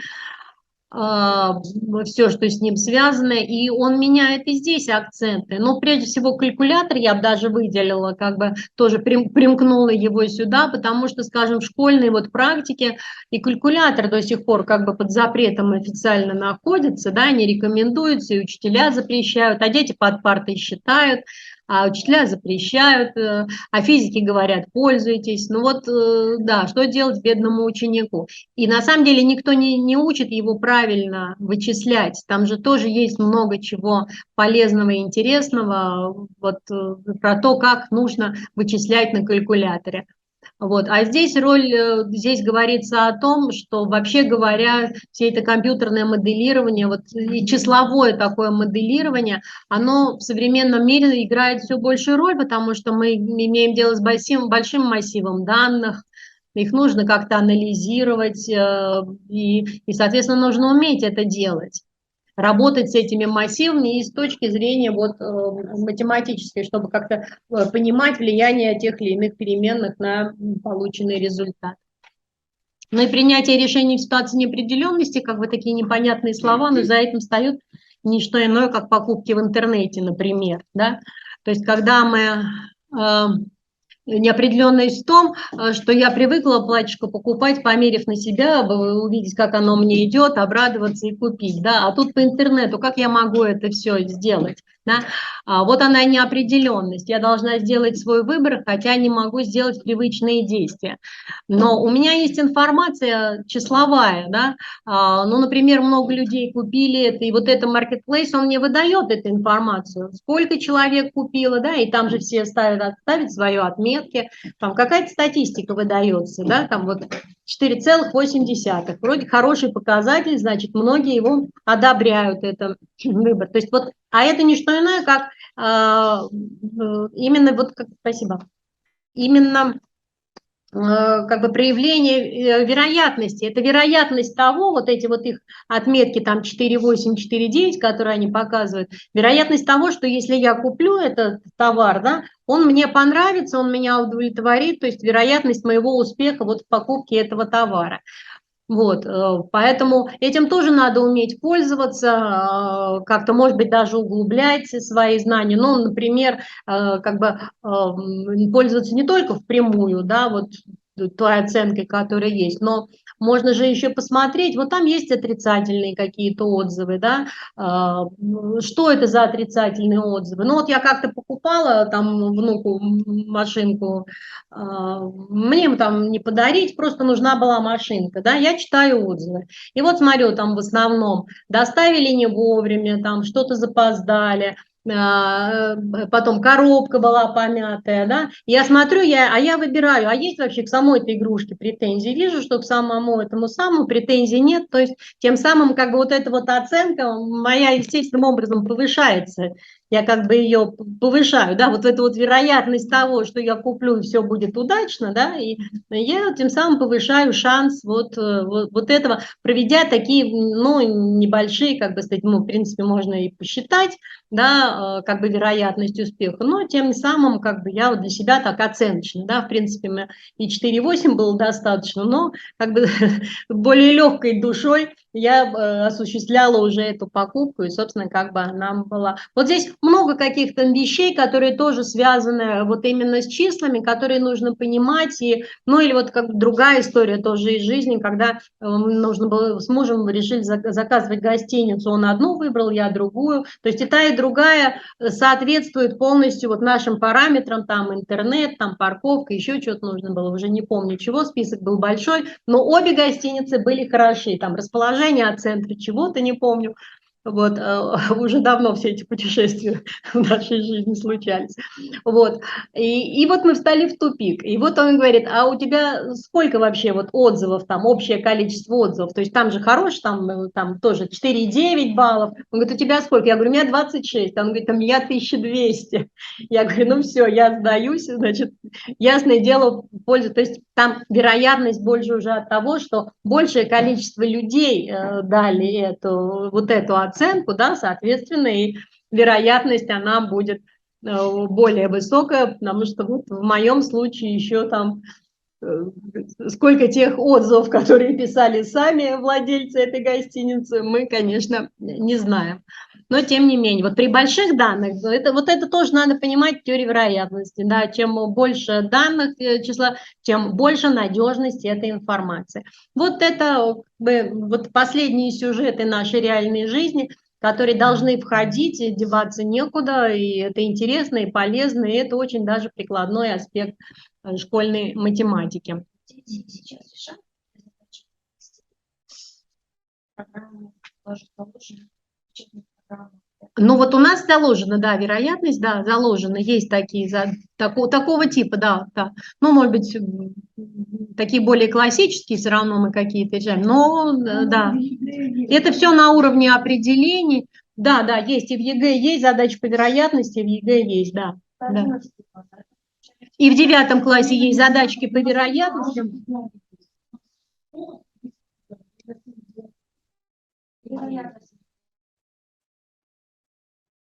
все, что с ним связано, и он меняет и здесь акценты. Но прежде всего калькулятор я бы даже выделила, как бы тоже примкнула его сюда, потому что, скажем, в школьной вот практике и калькулятор до сих пор как бы под запретом официально находится, да, не рекомендуется, и учителя запрещают, а дети под партой считают, а учителя запрещают, а физики говорят, пользуйтесь. Ну вот, да, что делать бедному ученику? И на самом деле никто не учит его правильно вычислять. Там же тоже есть много чего полезного и интересного вот, про то, как нужно вычислять на калькуляторе. Вот. А здесь здесь говорится о том, что вообще говоря, все это компьютерное моделирование, вот, и числовое такое моделирование, оно в современном мире играет все большую роль, потому что мы имеем дело с большим массивом данных, их нужно как-то анализировать, соответственно, нужно уметь это делать, работать с этими массивами и с точки зрения вот, математической, чтобы как-то понимать влияние тех или иных переменных на полученный результат. Ну и принятие решений в ситуации неопределенности, как бы такие непонятные слова, но за этим встают не что иное, как покупки в интернете, например. Да? То есть когда мы... Неопределенность в том, что я привыкла платьишко покупать, померив на себя, увидеть, как оно мне идет, обрадоваться и купить. Да? А тут по интернету, как я могу это все сделать? Да? Вот она неопределенность. Я должна сделать свой выбор, хотя не могу сделать привычные действия. Но у меня есть информация числовая. Да? Ну, например, много людей купили это, и вот это marketplace, он мне выдает эту информацию. Сколько человек купило, да, и там же все ставят свою отметки, там какая-то статистика выдается, да, там вот 4,8. Вроде хороший показатель, значит, многие его одобряют, это выбор. То есть вот, а это не что иное, как именно вот, спасибо, именно как бы проявление вероятности. Это вероятность того, вот эти вот их отметки там 4,8, 4,9, которые они показывают, вероятность того, что если я куплю этот товар, да, он мне понравится, он меня удовлетворит, то есть вероятность моего успеха вот в покупке этого товара. Вот, поэтому этим тоже надо уметь пользоваться, как-то, может быть, даже углублять свои знания. Ну, например, как бы пользоваться не только впрямую, да, вот той оценкой, которая есть, но можно же еще посмотреть, вот там есть отрицательные какие-то отзывы, да, что это за отрицательные отзывы. Ну, вот я как-то покупала там внуку машинку, мне там не подарить, просто нужна была машинка, да, я читаю отзывы. И вот смотрю, там в основном доставили не вовремя, там что-то запоздали, потом коробка была помятая, да, я смотрю, а я выбираю, а есть вообще к самой этой игрушке претензии, вижу, что к самому этому самому претензий нет, то есть тем самым как бы вот эта вот оценка моя естественным образом повышается, я как бы ее повышаю, да, вот эту вот вероятность того, что я куплю и все будет удачно, да, и я тем самым повышаю шанс вот этого, проведя такие, ну, небольшие, как бы, сказать, ну, в принципе, можно и посчитать, да, как бы вероятность успеха, но тем самым как бы я вот для себя так оценочно, да, в принципе, мне и 4,8 было достаточно, но как бы более легкой душой я осуществляла уже эту покупку, и, собственно, как бы она была. Вот здесь много каких-то вещей, которые тоже связаны вот именно с числами, которые нужно понимать, и, ну, или вот как другая история тоже из жизни, когда нужно было с мужем решили заказывать гостиницу, он одну выбрал, я другую, то есть и та, и другая соответствует полностью вот нашим параметрам, там интернет, там парковка, еще что-то нужно было, уже не помню чего, список был большой, но обе гостиницы были хороши, там расположение от центра чего-то, не помню, вот, уже давно все эти путешествия в нашей жизни случались. Вот. И вот мы встали в тупик. И вот он говорит, а у тебя сколько вообще вот отзывов, там, общее количество отзывов? То есть там же хорош, там тоже 4,9 баллов. Он говорит, у тебя сколько? Я говорю, у меня 26. Он говорит, у меня 1200. Я говорю, ну все, я сдаюсь, значит, ясное дело, пользу. То есть там вероятность больше уже от того, что большее количество людей дали вот эту оценку, да, соответственно, и вероятность она будет более высокая, потому что вот в моем случае еще там сколько тех отзывов, которые писали сами владельцы этой гостиницы, мы, конечно, не знаем. Но тем не менее, вот при больших данных, вот это тоже надо понимать в теории вероятности, да, чем больше данных числа, тем больше надежности этой информации. Вот это вот последние сюжеты нашей реальной жизни, которые должны входить, деваться некуда, и это интересно и полезно, и это очень даже прикладной аспект школьной математики. Сейчас решают программу, тоже заложено, учебную программу. Ну вот у нас заложена, да, вероятность, да, заложена, есть такие, такого типа, да, да. Ну, может быть, такие более классические все равно мы какие-то решаем, но да, это все на уровне определений. Да, да, есть и в ЕГЭ есть задачи по вероятности, в ЕГЭ есть, да. Да. И в 9 классе есть задачки по вероятностям.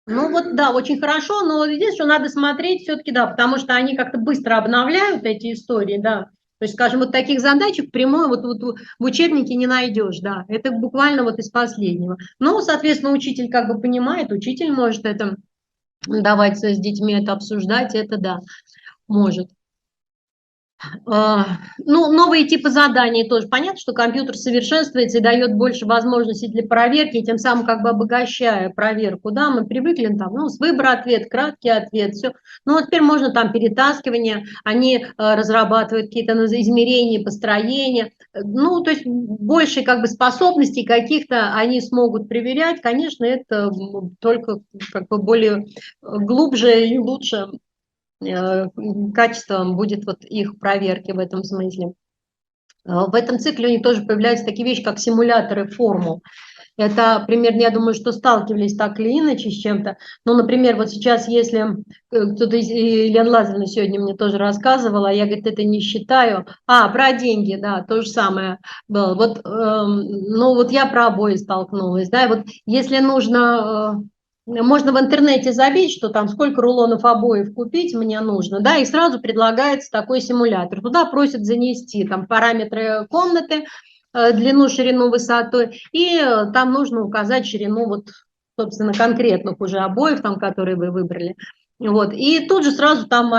Ну вот, да, очень хорошо, но здесь что надо смотреть все-таки, да, потому что они как-то быстро обновляют эти истории, да. То есть, скажем, вот таких задачек прямой вот в учебнике не найдешь, да. Это буквально вот из последнего. Но, соответственно, учитель как бы понимает, учитель может это давать с детьми, это обсуждать, это да, может. Ну, новые типы заданий тоже. Понятно, что компьютер совершенствуется и дает больше возможностей для проверки, и тем самым как бы обогащая проверку. Да, мы привыкли там, ну, с выбора ответ, краткий ответ, все. Ну, вот теперь можно там перетаскивание, они разрабатывают какие-то измерения, построения. Ну, то есть больше как бы способностей каких-то они смогут проверять. Конечно, это только как бы более глубже и лучше качеством будет вот их проверки в этом смысле. В этом цикле у них тоже появляются такие вещи, как симуляторы формул. Это примерно, я думаю, что сталкивались так или иначе с чем-то. Ну, например, вот сейчас, если кто-то из Елена Лазаревна сегодня мне тоже рассказывала, я, говорит, это не считаю. Про деньги, да, то же самое было. Вот, ну, вот я про обои столкнулась, да, вот если нужно, можно в интернете забить, что там сколько рулонов обоев купить мне нужно, да, и сразу предлагается такой симулятор. Туда просят занести там параметры комнаты, длину, ширину, высоту, и там нужно указать ширину, вот, собственно, конкретных уже обоев, там, которые вы выбрали. Вот. И тут же сразу там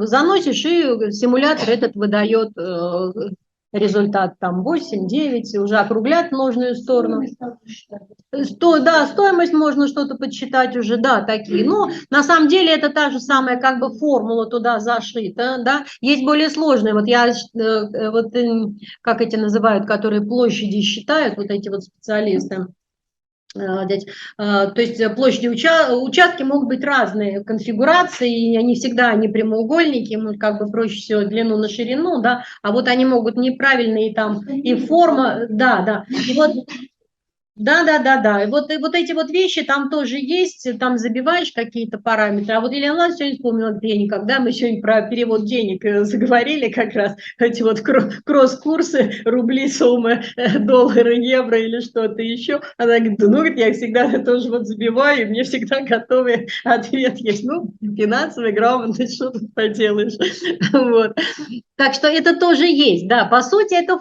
заносишь, и симулятор этот выдает результат там 8, 9, уже округлять в нужную сторону. Да, стоимость можно что-то подсчитать уже, да, такие. Но на самом деле это та же самая как бы формула туда зашита, да. Есть более сложные, вот я, как эти называют, которые площади считают, вот эти вот специалисты. То есть площади участки могут быть разные конфигурации, и они всегда не прямоугольники, как бы проще всего длину на ширину, да, а вот они могут неправильные там и форма, да, и вот. Да. И вот эти вот вещи там тоже есть, там забиваешь какие-то параметры. А вот Елена Ивановна сегодня вспомнила, где никогда, мы сегодня про перевод денег заговорили как раз, эти вот кросс-курсы, рубли, суммы, доллары, евро или что-то еще. Она говорит, ну, я всегда тоже вот забиваю, и мне всегда готовый ответ есть. Ну, финансовая грамотность, что тут поделаешь. Вот. Так что это тоже есть, да. По сути, это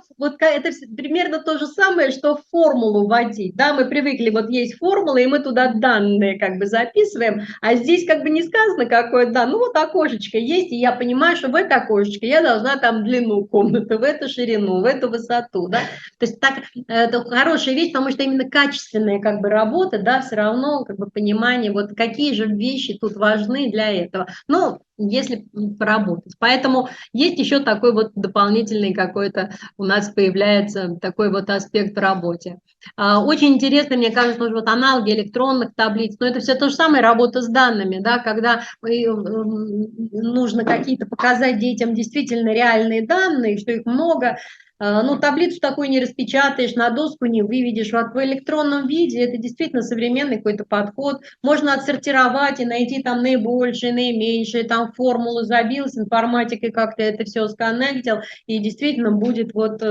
примерно то же самое, что в формулу вводить. Да, мы привыкли, вот есть формула, и мы туда данные как бы записываем, а здесь как бы не сказано, какое, да, ну вот окошечко есть, и я понимаю, что в это окошечко я должна там длину комнаты, в эту ширину, в эту высоту, да. То есть так, это хорошая вещь, потому что именно качественная как бы работа, да, все равно как бы понимание, вот какие же вещи тут важны для этого. Ну, если поработать. Поэтому есть еще такой вот дополнительный какой-то у нас появляется такой вот аспект в работе. Очень интересно, мне кажется, вот аналоги электронных таблиц, но это все то же самое, работа с данными, да, когда нужно какие-то показать детям действительно реальные данные, что их много. Ну, таблицу такую не распечатаешь, на доску не выведешь. Вот в электронном виде это действительно современный какой-то подход. Можно отсортировать и найти там наибольшее, наименьшее, там формулу забил, с информатикой как-то это все сконнектил, и действительно будет вот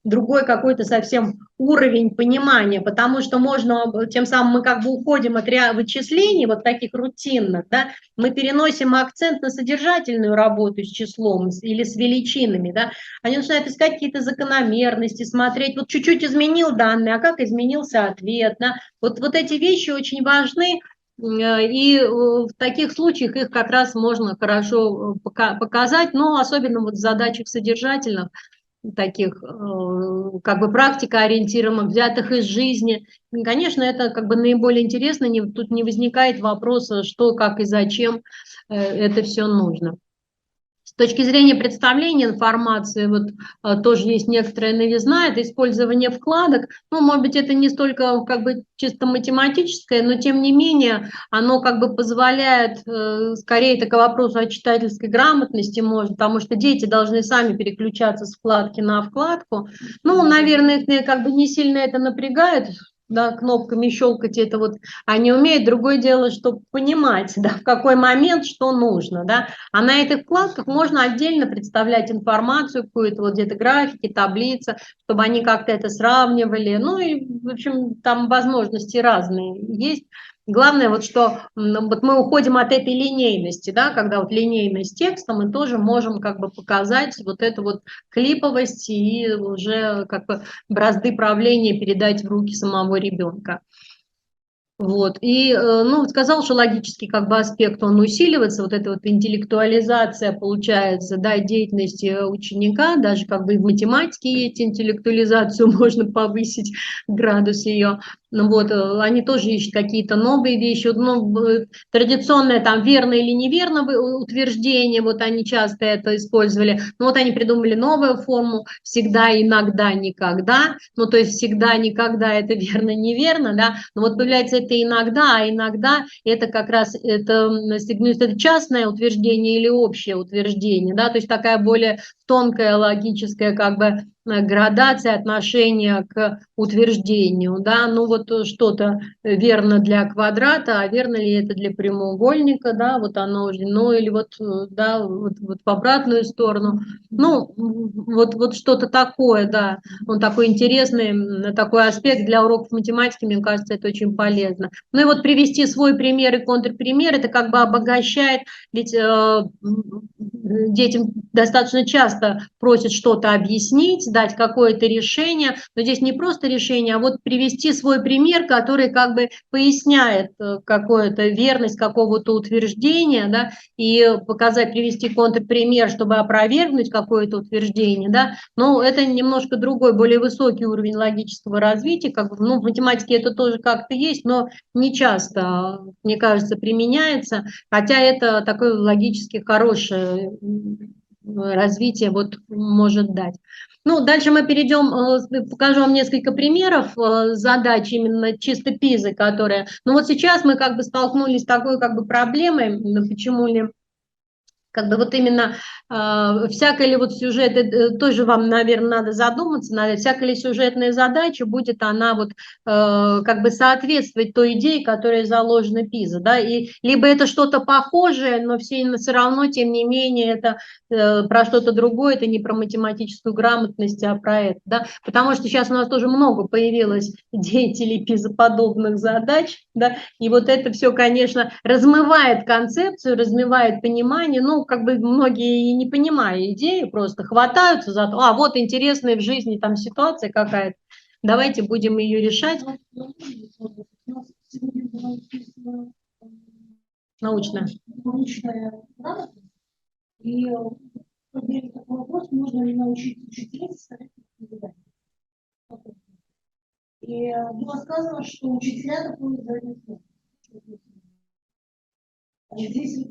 другой какой-то совсем уровень понимания, потому что можно, тем самым мы как бы уходим от вычислений вот таких рутинных, да, мы переносим акцент на содержательную работу с числом или с величинами, да, они начинают искать какие-то закономерности, смотреть, вот чуть-чуть изменил данные, а как изменился ответ, да, вот эти вещи очень важны, и в таких случаях их как раз можно хорошо показать, но особенно вот в задачах содержательных, таких как бы практикоориентированных, взятых из жизни. И, конечно, это как бы наиболее интересно, тут не возникает вопроса, что, как и зачем это все нужно. С точки зрения представления информации, вот тоже есть некоторая новизна, это использование вкладок. Ну, может быть, это не столько как бы чисто математическое, но тем не менее оно как бы позволяет, скорее это к вопросу о читательской грамотности, может, потому что дети должны сами переключаться с вкладки на вкладку. Ну, наверное, их как бы не сильно это напрягает, да, кнопками щелкать это вот они умеют. Другое дело, чтобы понимать, да, в какой момент что нужно, да. А на этих вкладках можно отдельно представлять информацию, какую-то вот где-то графики, таблицы, чтобы они как-то это сравнивали. Ну и, в общем, там возможности разные есть. Главное, вот что вот мы уходим от этой линейности, да, когда вот линейность текста, мы тоже можем как бы показать вот эту вот клиповость и уже как бы бразды правления передать в руки самого ребенка. Вот. И, ну, сказал, что логический как бы аспект, он усиливается, вот эта вот интеллектуализация получается, да, деятельности ученика, даже как бы и в математике есть интеллектуализацию, можно повысить градус ее. Ну, вот, они тоже ищут какие-то новые вещи, ну, традиционное там верно или неверно утверждение, вот они часто это использовали, но вот они придумали новую форму, всегда, иногда, никогда, ну, то есть всегда, никогда это верно, неверно, да, но вот появляется это иногда, а иногда это как раз это частное утверждение или общее утверждение, да, то есть такая более тонкая логическая как бы градация отношения к утверждению, да, ну вот что-то верно для квадрата, а верно ли это для прямоугольника, да, вот оно уже, ну или вот, да, вот в обратную сторону, ну вот что-то такое, да, он такой интересный, такой аспект для уроков математики, мне кажется, это очень полезно. Ну и вот привести свой пример и контрпример, это как бы обогащает, ведь детям достаточно часто просят что-то объяснить, дать какое-то решение, но здесь не просто решение, а вот привести свой пример, который как бы поясняет какую-то верность какого-то утверждения, да, и показать, привести контрпример, чтобы опровергнуть какое-то утверждение, да, но это немножко другой, более высокий уровень логического развития, как бы, ну, в математике это тоже как-то есть, но не часто, мне кажется, применяется, хотя это такое логически хорошее развитие вот может дать. Ну, дальше мы перейдем, покажу вам несколько примеров задач именно чисто ПИЗы, которые... Ну вот сейчас мы как бы столкнулись с такой как бы проблемой, почему ли как бы вот именно всякая ли вот сюжет, тоже вам, наверное, надо задуматься, всякая ли сюжетная задача будет она вот как бы соответствовать той идее, которая заложена ПИЗа, да, и либо это что-то похожее, но все равно, тем не менее, это про что-то другое, это не про математическую грамотность, а про это, да, потому что сейчас у нас тоже много появилось деятелей ПИЗа-подобных задач, да, и вот это все, конечно, размывает концепцию, размывает понимание, ну, как бы многие и не понимая идеи, просто хватаются за то, а вот интересная в жизни там ситуация какая-то, давайте будем ее решать. Научно. Научная грамотность. И проверить такой вопрос, можно ли научить учителей составлять задания. И было сказано, что учителя такое делать не смогут. Здесь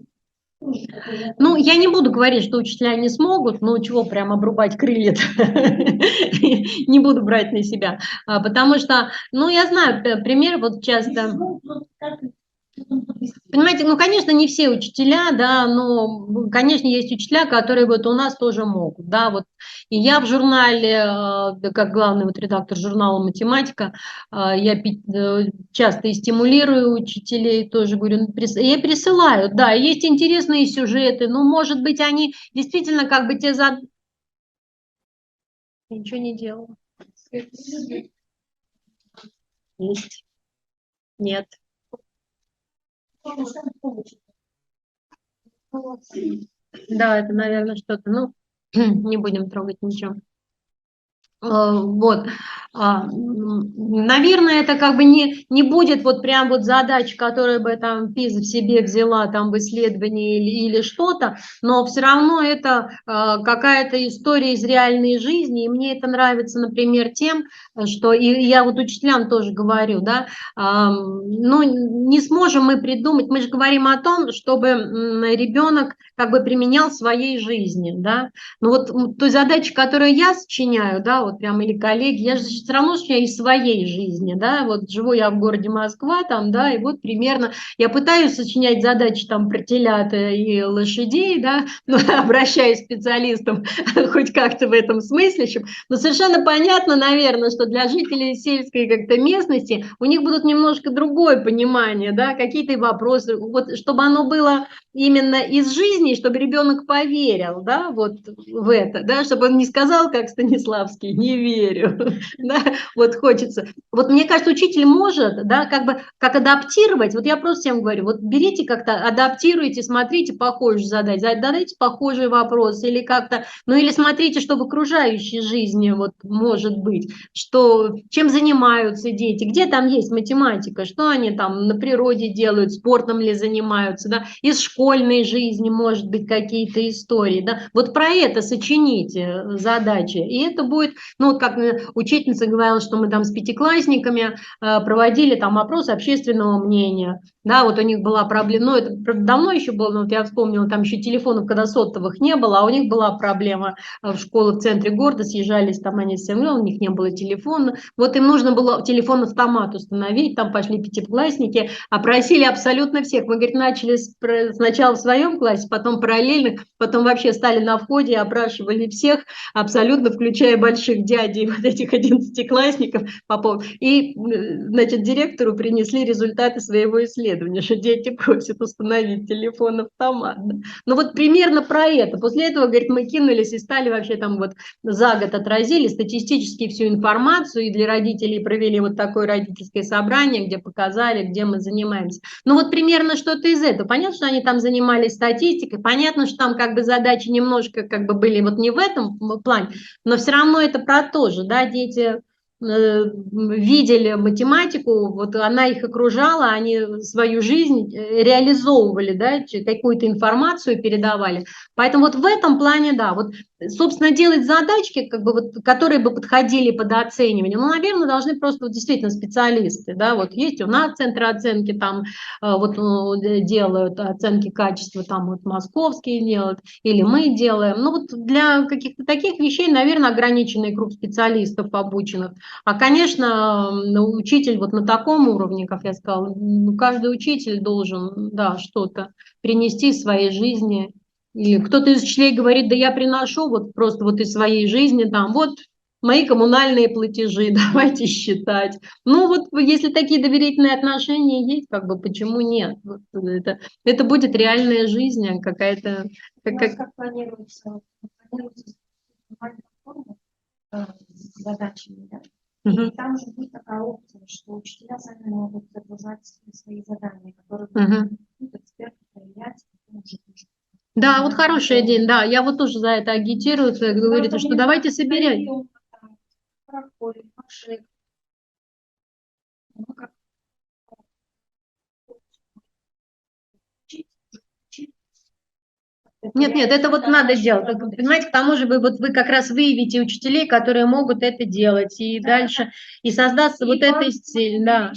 ну, я не буду говорить, что учителя не смогут, ну, чего прям обрубать крылья не буду брать на себя, потому что, ну, я знаю пример, вот часто... Понимаете, ну, конечно, не все учителя, да, но, конечно, есть учителя, которые вот у нас тоже могут, да, вот. И я в журнале, как главный вот редактор журнала «Математика», я часто и стимулирую учителей, тоже говорю, я присылаю, да, есть интересные сюжеты, ну, может быть, они действительно как бы те за... Ничего не делала. Есть. Нет. Да, это, наверное, что-то, ну, не будем трогать ничего. Вот, наверное, это как бы не будет вот прям вот задача, которая бы там ПИЗа в себе взяла там в исследовании или что-то, но все равно это какая-то история из реальной жизни, и мне это нравится, например, тем, что, и я вот учителям тоже говорю, да, ну, не сможем мы придумать, мы же говорим о том, чтобы ребенок как бы применял в своей жизни, да, ну вот той задачи, которую я сочиняю, да, вот прям или коллеги, я же все равно сочиняю из своей жизни, да, вот живу я в городе Москва, там, да, и вот примерно я пытаюсь сочинять задачи там про телят и лошадей, да, но обращаюсь к специалистам хоть как-то в этом смысле, но совершенно понятно, наверное, что для жителей сельской как-то местности у них будут немножко другое понимание, да, какие-то вопросы, вот чтобы оно было именно из жизни, чтобы ребенок поверил, да, вот в это, да, чтобы он не сказал, как Станиславский, не верю, да, вот хочется. Вот мне кажется, учитель может, да, как бы, как адаптировать, вот я просто всем говорю, вот берите как-то, адаптируйте, смотрите похожие задачи, задайте похожий вопрос, или как-то, ну или смотрите, что в окружающей жизни вот может быть, что, чем занимаются дети, где там есть математика, что они там на природе делают, спортом ли занимаются, да, из школьной жизни, может быть, какие-то истории, да, вот про это сочините задачи, и это будет, ну, вот как учительница говорила, что мы там с пятиклассниками проводили там опрос общественного мнения, Да, вот у них была проблема, ну, это правда, давно еще было, но вот я вспомнила, там еще телефонов, когда сотовых не было, а у них была проблема в школу в центре города, съезжались там они все равно, у них не было телефона, вот им нужно было телефон-автомат установить, там пошли пятиклассники, опросили абсолютно всех, мы, говорит, начали сначала в своем классе, потом параллельно, потом вообще стали на входе и опрашивали всех, абсолютно, включая больших дядей, вот этих 11-классников, и, значит, директору принесли результаты своего исследования, что дети просят установить телефон-автомат. Ну вот примерно про это. После этого, говорит, мы кинулись и стали вообще там вот за год отразили статистически всю информацию, и для родителей провели вот такое родительское собрание, где показали, где мы занимаемся. Ну вот примерно что-то из этого. Понятно, что они там занимались статистикой, понятно, что там как бы задачи немножко как бы были вот не в этом плане, но все равно это про то же, да, дети видели математику, вот она их окружала, они свою жизнь реализовывали, да, какую-то информацию передавали. Поэтому вот в этом плане, да, вот, собственно, делать задачки, как бы вот, которые бы подходили под оценивание, ну, наверное, должны просто вот, действительно специалисты, да, вот есть у нас центры оценки, там вот делают оценки качества, там вот московские делают, или мы делаем, ну, вот для каких-то таких вещей, наверное, ограниченный круг специалистов обученных. А, конечно, учитель вот на таком уровне, как я сказала, каждый учитель должен, да, что-то принести из своей жизни. И кто-то из учителей говорит, да я приношу вот просто вот из своей жизни, там, вот мои коммунальные платежи, давайте считать. Ну вот если такие доверительные отношения есть, как бы почему нет? Вот это будет реальная жизнь, а какая-то... У нас как планируется с задачами, да? И там же будет такая опция, что учителя сами могут загружать свои задания, которые будут эксперты проверять. Да, вот хорошая идея, да, я вот тоже за это агитирую, говорите, что давайте соберем. Нет, это вот надо делать. Понимаете, к тому же вы как раз выявите учителей, которые могут это делать, и дальше, и создастся вот эта стиль, да.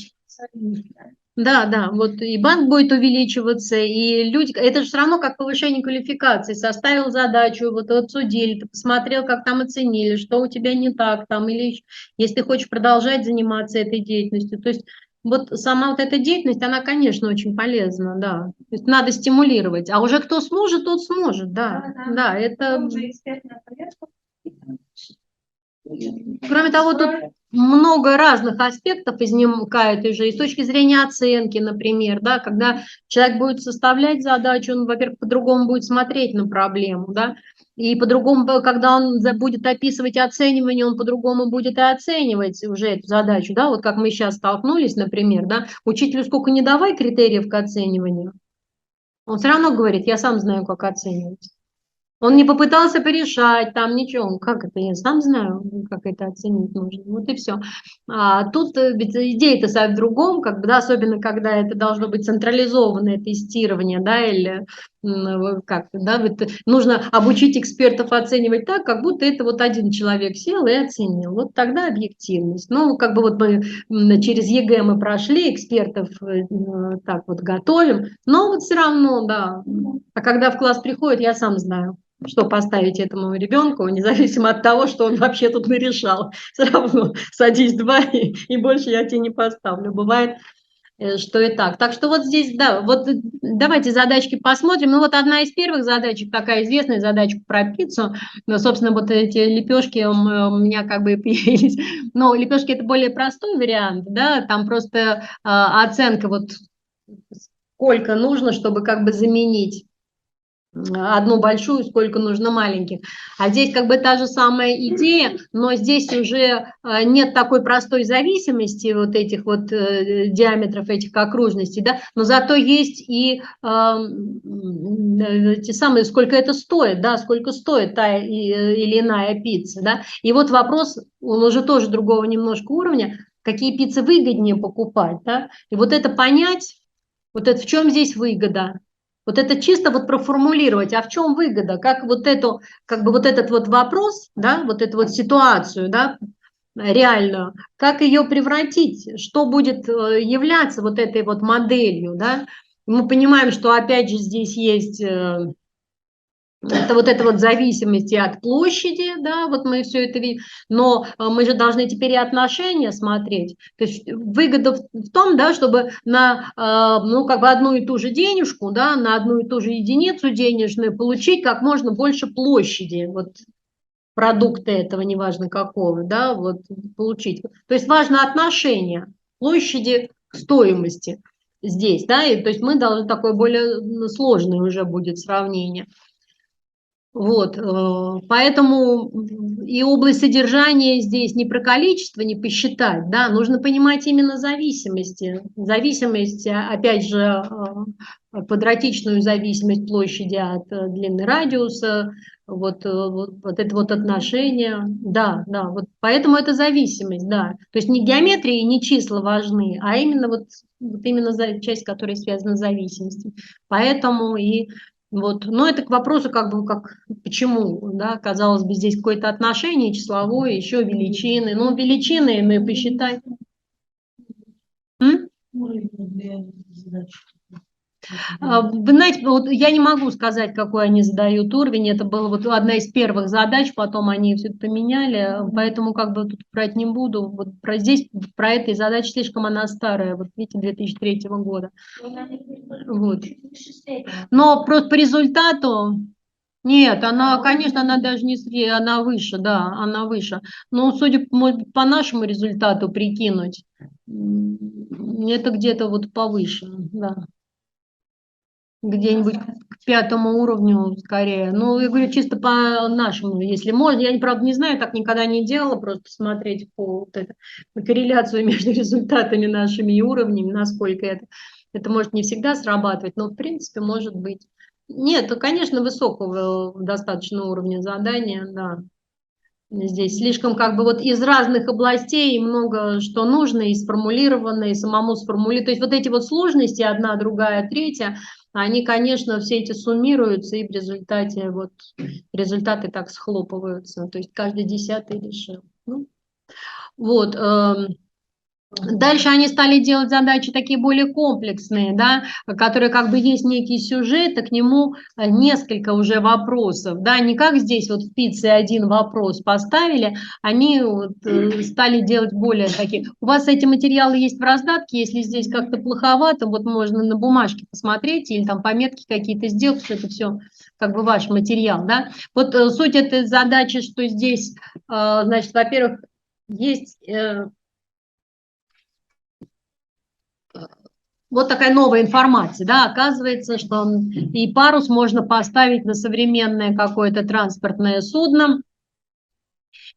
Да, вот и банк будет увеличиваться, и люди, это же все равно как повышение квалификации, составил задачу, вот обсудили, ты посмотрел, как там оценили, что у тебя не так там, или если ты хочешь продолжать заниматься этой деятельностью, то есть вот сама вот эта деятельность, она, конечно, очень полезна, да, то есть надо стимулировать, а уже кто сможет, тот сможет, да, это... Кроме того, тут много разных аспектов изникает уже и с точки зрения оценки, например, да, когда человек будет составлять задачу, он, во-первых, по-другому будет смотреть на проблему, да, и по-другому, когда он будет описывать оценивание, он по-другому будет и оценивать уже эту задачу, да, вот как мы сейчас столкнулись, например, да, учителю сколько не давай критериев к оцениванию, он все равно говорит, я сам знаю, как оценивать. Он не попытался порешать, там ничего. Как это? Я сам знаю, как это оценить нужно. Вот и все. А тут ведь идея-то в другом, как бы, да, особенно когда это должно быть централизованное тестирование, да, или как, да, вот нужно обучить экспертов оценивать так, как будто это вот один человек сел и оценил. Вот тогда объективность. Ну, как бы вот мы через ЕГЭ мы прошли, экспертов так вот готовим, но вот все равно, да. А когда в класс приходит, я сам знаю, что поставить этому ребенку, независимо от того, что он вообще тут нарешал. Все равно садись два, и больше я тебе не поставлю. Бывает, что и так. Так что вот здесь, да, вот давайте задачки посмотрим. Ну вот одна из первых задачек, такая известная задачка про пиццу. Ну, собственно, вот эти лепешки у меня как бы появились. Но лепешки это более простой вариант, да, там просто оценка вот сколько нужно, чтобы как бы заменить одну большую, сколько нужно маленьких. А здесь как бы та же самая идея, но здесь уже нет такой простой зависимости вот этих вот диаметров этих окружностей, да, но зато есть и те самые, сколько это стоит, да, сколько стоит та или иная пицца, да. И вот вопрос, он уже тоже другого немножко уровня, какие пиццы выгоднее покупать, да, и вот это понять, вот это в чем здесь выгода. Вот это чисто вот проформулировать, а в чем выгода, как вот эту, как бы вот этот вот вопрос, да, вот эту вот ситуацию, да, реальную, как ее превратить, что будет являться вот этой вот моделью, да. Мы понимаем, что опять же здесь есть это вот эта вот зависимость и от площади, да, вот мы все это видим, но мы же должны теперь и отношения смотреть. То есть выгода в том, да, чтобы на, ну, как бы одну и ту же денежку, да, на одну и ту же единицу денежную получить как можно больше площади, вот продукта этого, неважно какого, да, вот получить. То есть важно отношение площади к стоимости здесь, да, и то есть мы должны такое более сложное уже будет сравнение. Вот, поэтому и область содержания здесь не про количество, не посчитать, да, нужно понимать именно зависимости. Зависимость, опять же, квадратичную зависимость площади от длины радиуса, вот это вот отношение, да, да, вот поэтому это зависимость, да. То есть не геометрия и не числа важны, а именно вот именно часть, которая связана с зависимостью. Поэтому и вот, но это к вопросу, как бы, как, почему, да, казалось бы, здесь какое-то отношение числовое, еще величины. Ну, величины мы посчитать. М? Вы знаете, вот я не могу сказать, какой они задают уровень. Это была вот одна из первых задач, потом они все это поменяли, поэтому как бы тут брать не буду. Вот про здесь, про этой задаче слишком она старая, вот видите, 2003 года. Вот. Но просто по результату, нет, она, конечно, она даже не средняя, она выше, да, она выше. Но судя по нашему результату прикинуть, это где-то вот повыше, да. Где-нибудь к 5-му уровню скорее. Ну, я говорю, чисто по нашему, если можно. Я, правда, не знаю, так никогда не делала, просто смотреть по, вот это, по корреляцию между результатами нашими и уровнями, насколько это может не всегда срабатывать, но, в принципе, может быть. Нет, то, конечно, высокого достаточно уровня задания, да. Здесь слишком как бы вот из разных областей много что нужно, и сформулировано, и самому сформулировать. То есть вот эти вот сложности, одна, другая, третья, они, конечно, все эти суммируются, и в результате вот результаты так схлопываются. То есть каждый десятый решил. Ну, вот. Дальше они стали делать задачи такие более комплексные, да, которые как бы есть некий сюжет, а к нему несколько уже вопросов, да, не как здесь вот в пицце один вопрос поставили, они вот, стали делать более такие. У вас эти материалы есть в раздатке, если здесь как-то плоховато, вот можно на бумажке посмотреть или там пометки какие-то сделать, что это все как бы ваш материал, да. Вот суть этой задачи, что здесь, значит, во-первых, есть вот такая новая информация, да, оказывается, что и парус можно поставить на современное какое-то транспортное судно,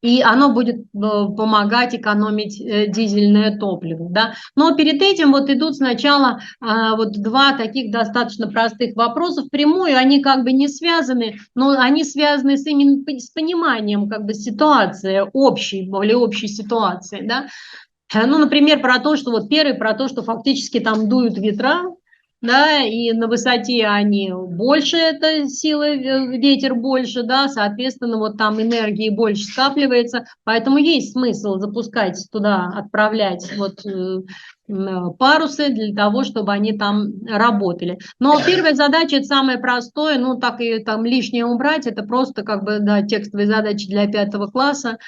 и оно будет помогать экономить дизельное топливо, да. Но перед этим вот идут сначала вот два таких достаточно простых вопроса впрямую, они как бы не связаны, но они связаны с именно с пониманием как бы ситуации, общей, более общей ситуации, да. Ну, например, про то, что вот первый, про то, что фактически там дуют ветра, да, и на высоте они больше, это силы, ветер больше, да, соответственно, вот там энергии больше скапливается, поэтому есть смысл запускать туда, отправлять вот парусы для того, чтобы они там работали. Но первая задача, это самое простое, ну, так и там лишнее убрать, это просто как бы, да, текстовые задачи для 5 класса,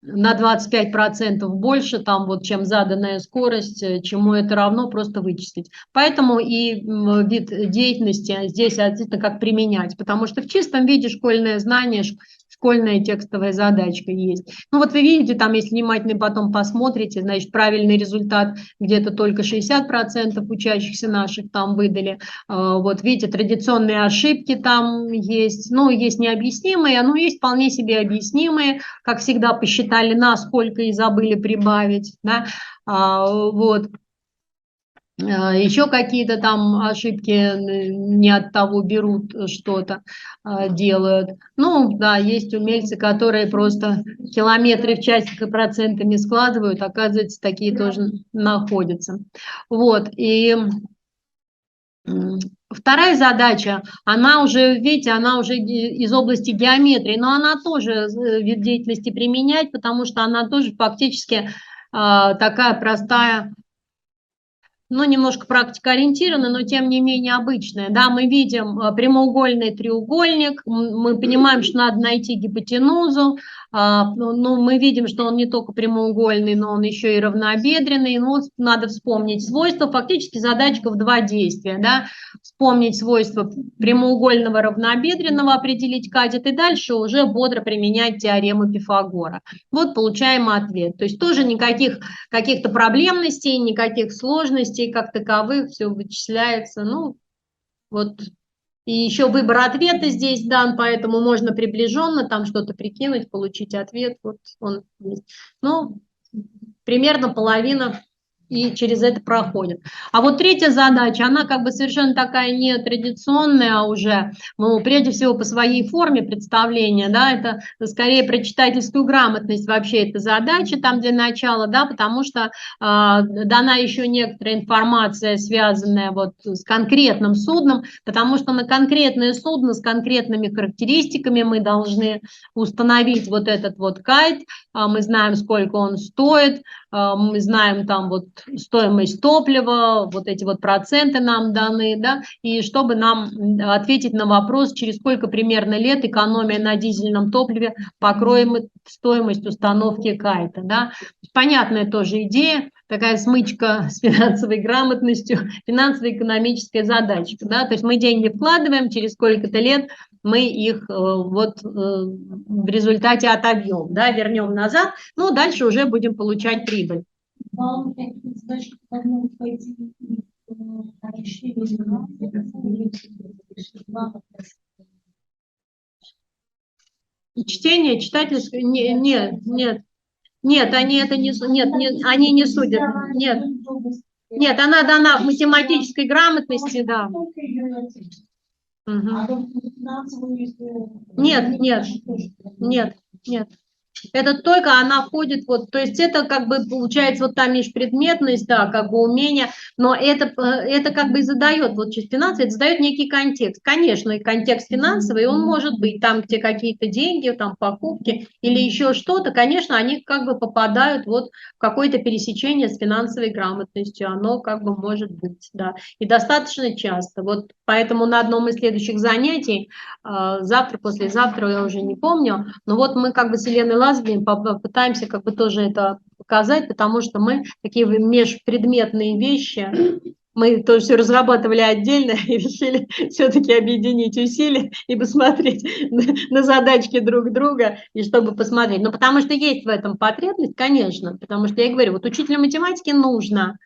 на 25% больше, там вот, чем заданная скорость, чему это равно, просто вычислить. Поэтому и вид деятельности здесь действительно как применять, потому что в чистом виде школьное знание, школьная текстовая задачка есть. Ну вот вы видите, там, если внимательно потом посмотрите, значит, правильный результат где-то только 60% учащихся наших там выдали. Вот видите, традиционные ошибки там есть, ну, есть необъяснимые, но есть вполне себе объяснимые, как всегда посчитали насколько и забыли прибавить, да, вот. Еще какие-то там ошибки не от того берут что-то, делают. Ну, да, есть умельцы, которые просто километры в часик и процентами складывают, оказывается, такие тоже находятся. Вот, и Вторая задача, она уже, видите, она уже из области геометрии, но она тоже вид деятельности применять, потому что она тоже фактически такая простая, ну, немножко практикоориентированная, но тем не менее обычная. Да, мы видим прямоугольный треугольник, мы понимаем, что надо найти гипотенузу, ну, мы видим, что он не только прямоугольный, но он еще и равнобедренный. Ну, надо вспомнить свойства, фактически задачка в два действия. Да? Вспомнить свойства прямоугольного равнобедренного, определить катет, и дальше уже бодро применять теорему Пифагора. Вот получаем ответ. То есть тоже никаких каких-то проблемностей, никаких сложностей как таковых, все вычисляется. Ну, вот. И еще выбор ответа здесь дан, поэтому можно приближенно там что-то прикинуть, получить ответ. Вот он есть. Ну, примерно половина и через это проходит. А вот третья задача, она как бы совершенно такая нетрадиционная уже, ну, прежде всего по своей форме представления, да, это скорее про читательскую грамотность вообще эта задача там для начала, да, потому что дана еще некоторая информация, связанная вот с конкретным судном, потому что на конкретное судно с конкретными характеристиками мы должны установить вот этот вот кайт, мы знаем, сколько он стоит, мы знаем там вот стоимость топлива, вот эти вот проценты нам даны, да, и чтобы нам ответить на вопрос, через сколько примерно лет экономия на дизельном топливе покроет стоимость установки кайта, да. Понятная тоже идея, такая смычка с финансовой грамотностью, финансово-экономическая задачка, да, то есть мы деньги вкладываем, через сколько-то лет мы их вот в результате отобьем, да, вернем назад, ну, дальше уже будем получать прибыль. Чтение, читательское, нет, они это не, нет, они не судят, нет, она дана в математической грамотности, да. Нет. Это только она входит, вот, то есть это как бы получается вот та межпредметность, да, как бы умение, но это как бы и задает, вот через финансы, это задает некий контекст. Конечно, и контекст финансовый, он может быть там, где какие-то деньги, там покупки или еще что-то, конечно, они как бы попадают вот в какое-то пересечение с финансовой грамотностью, оно как бы может быть, да, и достаточно часто. Вот поэтому на одном из следующих занятий, завтра, послезавтра, я уже не помню, но вот мы как бы с Еленой Лазаревой попытаемся как бы тоже это показать, потому что мы такие межпредметные вещи, мы тоже все разрабатывали отдельно и решили все-таки объединить усилия и посмотреть на задачки друг друга, и чтобы посмотреть. Ну, потому что есть в этом потребность, конечно, потому что я говорю, вот учителю математики нужно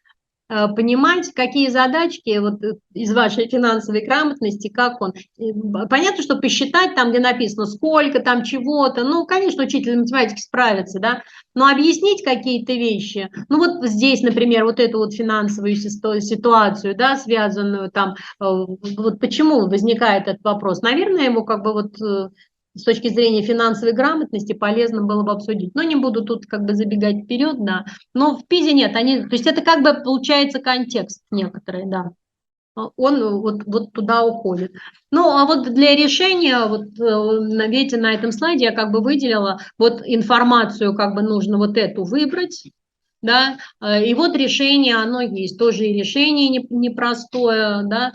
понимать, какие задачки вот из вашей финансовой грамотности, как он. Понятно, что посчитать там, где написано сколько там чего-то, ну, конечно, учитель математики справится, да, но объяснить какие-то вещи, ну, вот здесь, например, вот эту вот финансовую ситуацию, да, связанную там, вот почему возникает этот вопрос, наверное, ему как бы вот с точки зрения финансовой грамотности полезно было бы обсудить. Но не буду тут как бы забегать вперед, да. Но в ПИЗе нет, они, то есть это как бы получается контекст некоторый, да. Он вот туда уходит. Ну, а вот для решения, вот видите, на этом слайде я как бы выделила вот информацию, как бы нужно вот эту выбрать, да, и вот решение, оно есть, тоже и решение непростое, да,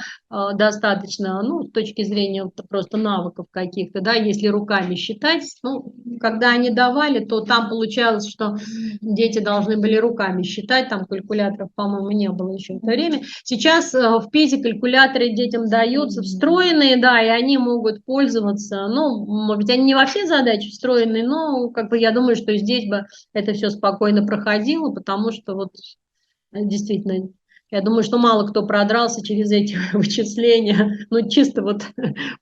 достаточно, ну, с точки зрения просто навыков каких-то, да, если руками считать, ну, когда они давали, то там получалось, что дети должны были руками считать, там калькуляторов, по-моему, не было еще в это время. Сейчас в ПИЗе калькуляторы детям даются встроенные, да, и они могут пользоваться, ну, может быть, они не во все задачи встроенные, но, как бы, я думаю, что здесь бы это все спокойно проходило, потому что вот действительно, я думаю, что мало кто продрался через эти вычисления, ну, чисто вот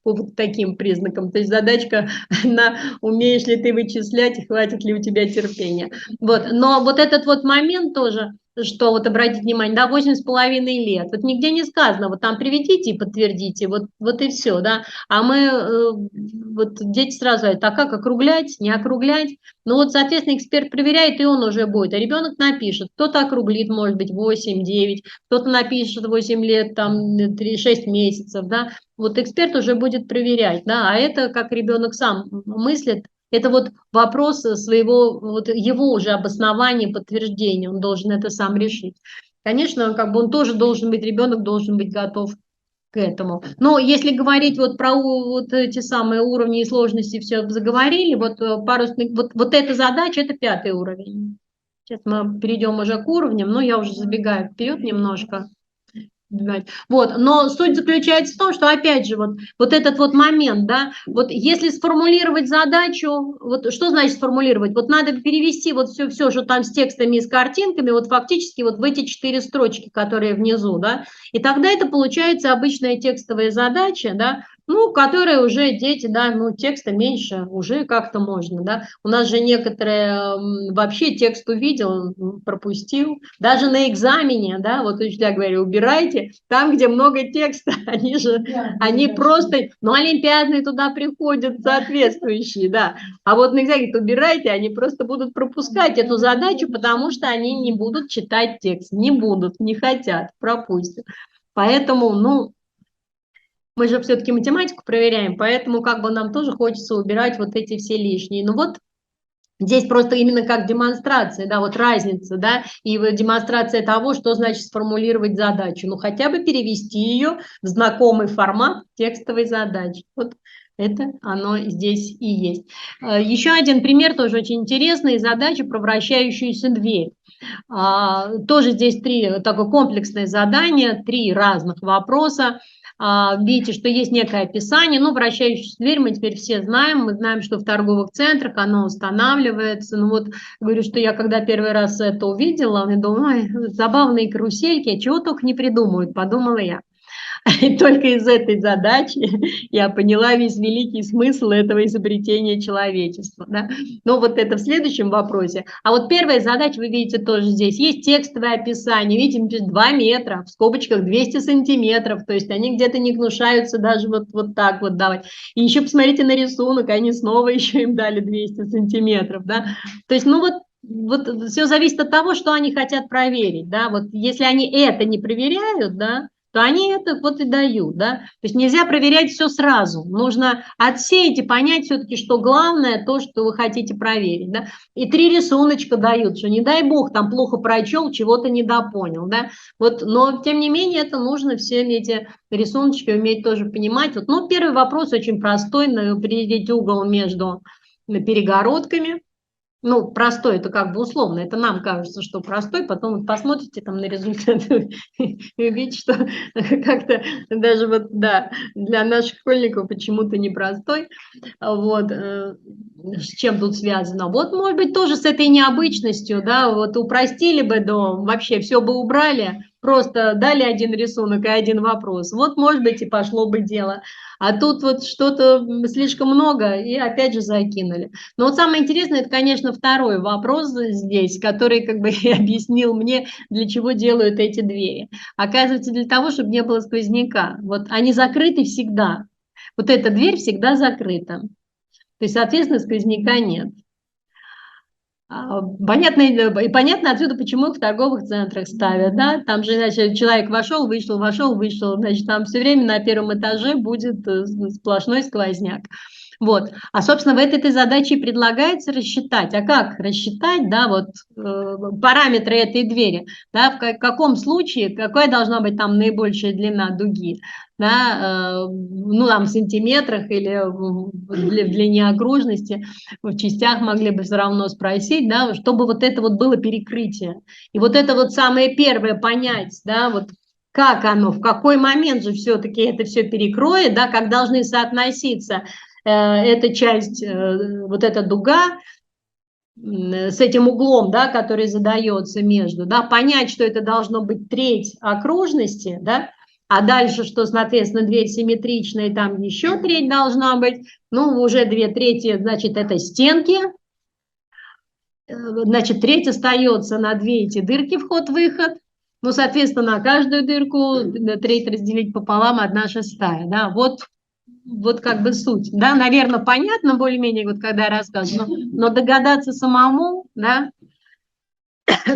по вот таким признакам. То есть задачка на умеешь ли ты вычислять и хватит ли у тебя терпения. Вот. Но вот этот вот момент тоже, что вот обратите внимание, да, 8,5 лет, вот нигде не сказано, вот там приведите и подтвердите, вот и все, да, а мы, вот дети сразу говорят, а как округлять, не округлять, ну вот, соответственно, эксперт проверяет, и он уже будет, а ребенок напишет, кто-то округлит, может быть, 8-9, кто-то напишет 8 лет, там, 6 месяцев, да, вот эксперт уже будет проверять, да, а это как ребенок сам мыслит, это вот вопрос своего, вот его уже обоснования, подтверждения, он должен это сам решить. Конечно, как бы он тоже должен быть, ребенок должен быть готов к этому. Но если говорить вот про вот эти самые уровни и сложности, все заговорили, вот парусный, вот эта задача, это 5-й уровень. Сейчас мы перейдем уже к уровням, но я уже забегаю вперед немножко. Вот, но суть заключается в том, что опять же вот этот вот момент, да, вот если сформулировать задачу, вот что значит сформулировать? Вот надо перевести вот все, что там с текстами и с картинками, вот фактически вот в эти 4 строчки, которые внизу, да, и тогда это получается обычная текстовая задача, да, ну, которые уже дети, да, ну, текста меньше, уже как-то можно, да. У нас же некоторые вообще текст увидел, пропустил, даже на экзамене, да, вот учителя говорили, убирайте, там, где много текста, они же, они просто, ну, олимпиадные туда приходят соответствующие, да, а вот на экзамене убирайте, они просто будут пропускать эту задачу, потому что они не будут читать текст, не будут, не хотят, пропустят. Поэтому, ну, мы же все-таки математику проверяем, поэтому как бы нам тоже хочется убирать вот эти все лишние. Ну вот здесь просто именно как демонстрация, да, вот разница, да, и вот демонстрация того, что значит сформулировать задачу. Ну хотя бы перевести ее в знакомый формат текстовой задачи. Вот это оно здесь и есть. Еще один пример тоже очень интересный, задача про вращающуюся дверь. Тоже здесь такое комплексное задание, 3 разных вопроса. Видите, что есть некое описание, ну, вращающуюся дверь мы теперь все знаем, мы знаем, что в торговых центрах оно устанавливается, ну вот, говорю, что я когда первый раз это увидела, я думала, ой, забавные карусельки, чего только не придумают, подумала я. И только из этой задачи я поняла весь великий смысл этого изобретения человечества. Да? Но вот это в следующем вопросе. А вот первая задача, вы видите, тоже здесь. Есть текстовое описание. Видите, 2 метра, в скобочках 200 сантиметров. То есть они где-то не гнушаются даже вот так вот давать. И еще посмотрите на рисунок, они снова еще им дали 200 сантиметров. Да? То есть, ну вот все зависит от того, что они хотят проверить. Да? Вот если они это не проверяют, да, то они это вот и дают, да. То есть нельзя проверять все сразу, нужно отсеять и понять все-таки, что главное то, что вы хотите проверить, да. И 3 рисуночка дают, что не дай бог там плохо прочел, чего-то недопонял, да. Вот, но тем не менее это нужно все эти рисуночки уметь тоже понимать. Вот, ну, первый вопрос очень простой, определить угол между перегородками. Ну, простой, это как бы условно, это нам кажется, что простой, потом вот посмотрите там на результат и увидите, что как-то даже вот, да, для наших школьников почему-то непростой, вот, с чем тут связано. Вот, может быть, тоже с этой необычностью, да, вот упростили бы, да, вообще все бы убрали, просто дали 1 рисунок и 1 вопрос, вот, может быть, и пошло бы дело. А тут вот что-то слишком много, и опять же закинули. Но вот самое интересное, это, конечно, второй вопрос здесь, который как бы и объяснил мне, для чего делают эти двери. Оказывается, для того, чтобы не было сквозняка. Вот они закрыты всегда. Вот эта дверь всегда закрыта. То есть, соответственно, сквозняка нет. Понятно, и понятно отсюда, почему их в торговых центрах ставят, да, там же, значит, человек вошел, вышел, значит, там все время на первом этаже будет сплошной сквозняк. Вот, собственно, в этой задаче и предлагается рассчитать, а как рассчитать, да, вот параметры этой двери, да, в каком случае, какая должна быть там наибольшая длина дуги, да, ну, там, в сантиметрах или в длине окружности, в частях могли бы все равно спросить, да, чтобы вот это вот было перекрытие. И вот это вот самое первое понять, да, вот как оно, в какой момент же все-таки это все перекроет, да, как должны соотноситься эта часть, вот эта дуга с этим углом, да, который задается между, да, понять, что это должно быть треть окружности, да, а дальше, что, соответственно, дверь симметричная, там еще треть должна быть, ну, уже 2/3, значит, это стенки, значит, треть остается на 2 эти дырки вход-выход, ну, соответственно, на каждую дырку треть разделить пополам, 1/6, да, вот как бы суть, да, наверное, понятно более-менее, вот когда я рассказываю, но догадаться самому, да,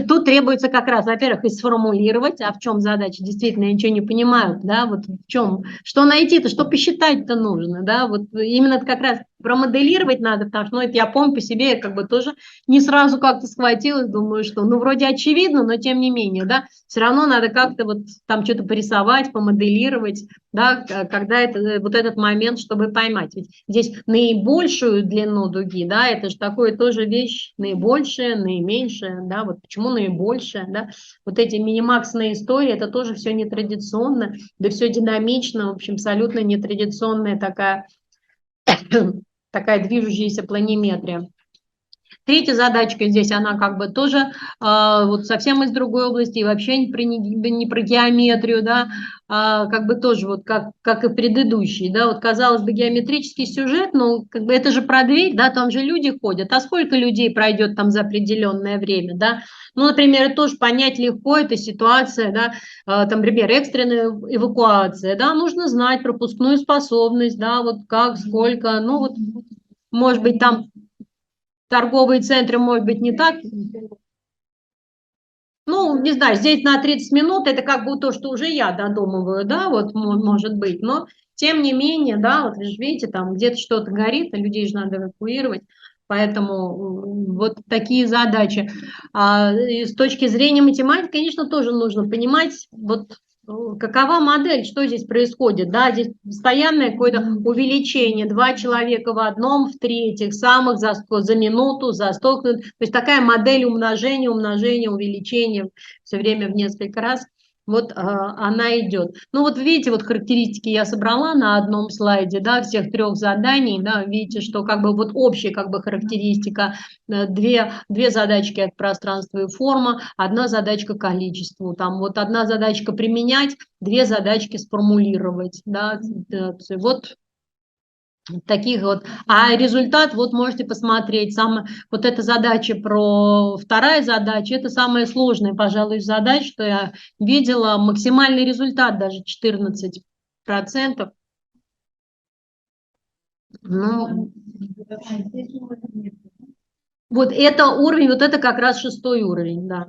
тут требуется как раз, во-первых, и сформулировать, а в чем задача, действительно, я ничего не понимаю, да, вот в чем, что найти-то, что посчитать-то нужно, да, вот именно как раз промоделировать надо, потому что, ну, это я помню по себе, я как бы тоже не сразу как-то схватилась, думаю, что, ну, вроде очевидно, но тем не менее, да, все равно надо как-то вот там что-то порисовать, помоделировать, да, когда это, вот этот момент, чтобы поймать. Ведь здесь наибольшую длину дуги, да, это же такое тоже вещь, наибольшая, наименьшая, да, вот почему наибольшая, да, вот эти минимаксные истории, это тоже все нетрадиционно, да все динамично, в общем, абсолютно нетрадиционная такая, такая движущаяся планиметрия. Третья задачка здесь, она как бы тоже вот совсем из другой области, и вообще не про геометрию, да, как бы тоже вот как и предыдущий, да, вот казалось бы геометрический сюжет, но как бы это же про дверь, да, там же люди ходят, а сколько людей пройдет там за определенное время, да, ну, например, это тоже понять легко, это ситуация, да, там, например, экстренная эвакуация, да, нужно знать пропускную способность, да, вот как, сколько, ну, вот, может быть, там торговые центры, может быть, не так. Ну, не знаю, здесь на 30 минут, это как бы то, что уже я додумываю, да, вот может быть, но тем не менее, да, вот вы же видите, там где-то что-то горит, а людей же надо эвакуировать, поэтому вот такие задачи. И с точки зрения математики, конечно, тоже нужно понимать, вот какова модель, что здесь происходит, да, здесь постоянное какое-то увеличение, 2 человека в одном, в третьих, самых за минуту, за 100, то есть такая модель умножения, увеличения все время в несколько раз, вот она идет. Ну вот видите, вот характеристики я собрала на одном слайде, да, всех 3 заданий, да, видите, что как бы вот общая как бы характеристика, две задачки от пространства и форма, одна задачка количеству, там вот одна задачка применять, 2 задачки сформулировать, да, вот таких вот. А результат, вот можете посмотреть, вот эта задача вторая задача, это самая сложная, пожалуй, задача, что я видела, максимальный результат даже 14%. Ну, вот это уровень, вот это как раз 6-й уровень, да.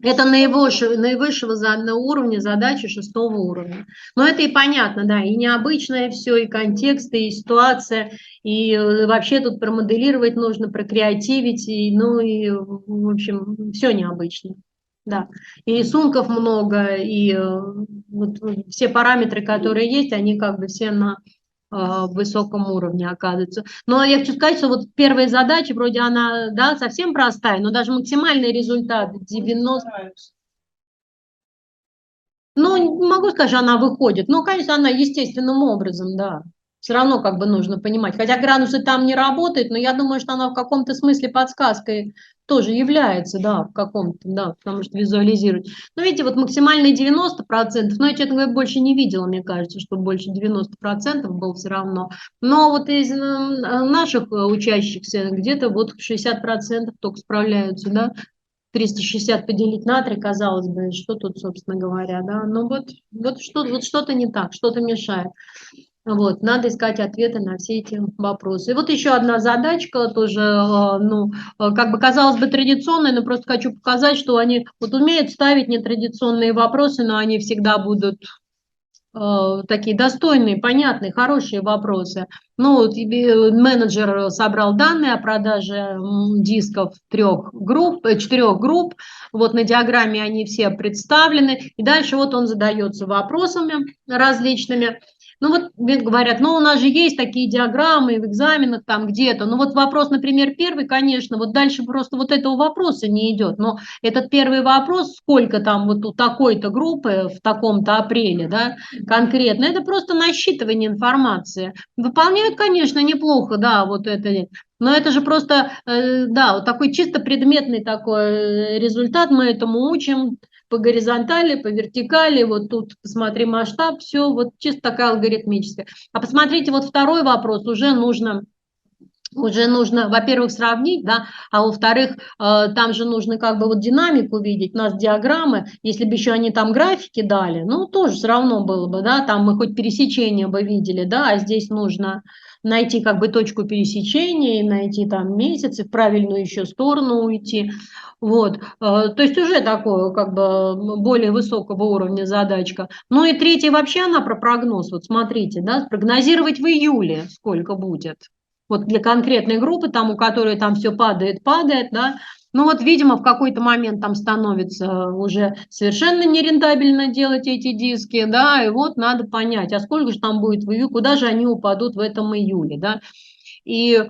Это наивысшего уровня задачи 6-го уровня. Но это и понятно, да, и необычное все, и контексты, и ситуация, и вообще тут промоделировать нужно, прокреативить, и, ну и, в общем, все необычно. Да, и рисунков много, и вот, все параметры, которые есть, они как бы все на высоком уровне оказывается. Но я хочу сказать, что вот первая задача, вроде она, да, совсем простая, но даже максимальный результат 90. Ну, не могу сказать, что она выходит. Ну, конечно, она естественным образом, да. Все равно как бы нужно понимать. Хотя градусы там не работают, но я думаю, что она в каком-то смысле подсказкой тоже является, да, в каком-то, да, потому что визуализировать. Но видите, вот максимальные 90%, но я, честно говоря, больше не видела, мне кажется, что больше 90% было все равно. Но вот из наших учащихся где-то вот 60% только справляются, да. 360 поделить на 3, казалось бы, что тут, собственно говоря, да, но вот что-то не так, что-то мешает. Вот, надо искать ответы на все эти вопросы. И вот еще одна задачка, тоже, ну, как бы казалось бы традиционная, но просто хочу показать, что они вот умеют ставить нетрадиционные вопросы, но они всегда будут такие достойные, понятные, хорошие вопросы. Ну, вот менеджер собрал данные о продаже дисков 4 групп, вот на диаграмме они все представлены, и дальше вот он задается вопросами различными. Ну вот говорят, ну у нас же есть такие диаграммы в экзаменах там где-то, ну вот вопрос, например, первый, конечно, вот дальше просто вот этого вопроса не идет, но этот первый вопрос, сколько там вот у такой-то группы в таком-то апреле, да, конкретно, это просто насчитывание информации. Выполняют, конечно, неплохо, да, вот это, но это же просто, да, вот такой чисто предметный такой результат, мы этому учим по горизонтали, по вертикали, вот тут посмотри масштаб, все, вот чисто такая алгоритмическая. А посмотрите, вот второй вопрос, уже нужно уже нужно, во-первых, сравнить, да, а во-вторых, там же нужно как бы вот динамику видеть, у нас диаграммы, если бы еще они там графики дали, ну, тоже все равно было бы, да, там мы хоть пересечение бы видели, да, а здесь нужно найти как бы точку пересечения, найти там месяц и в правильную еще сторону уйти, вот, то есть уже такое как бы более высокого уровня задачка. Ну и третья вообще она про прогноз, вот смотрите, да, спрогнозировать в июле сколько будет. Вот для конкретной группы, там, у которой там все падает, падает, да, ну вот, видимо, в какой-то момент там становится уже совершенно нерентабельно делать эти диски, да, и вот надо понять, а сколько же там будет в июле, куда же они упадут в этом июле, да. И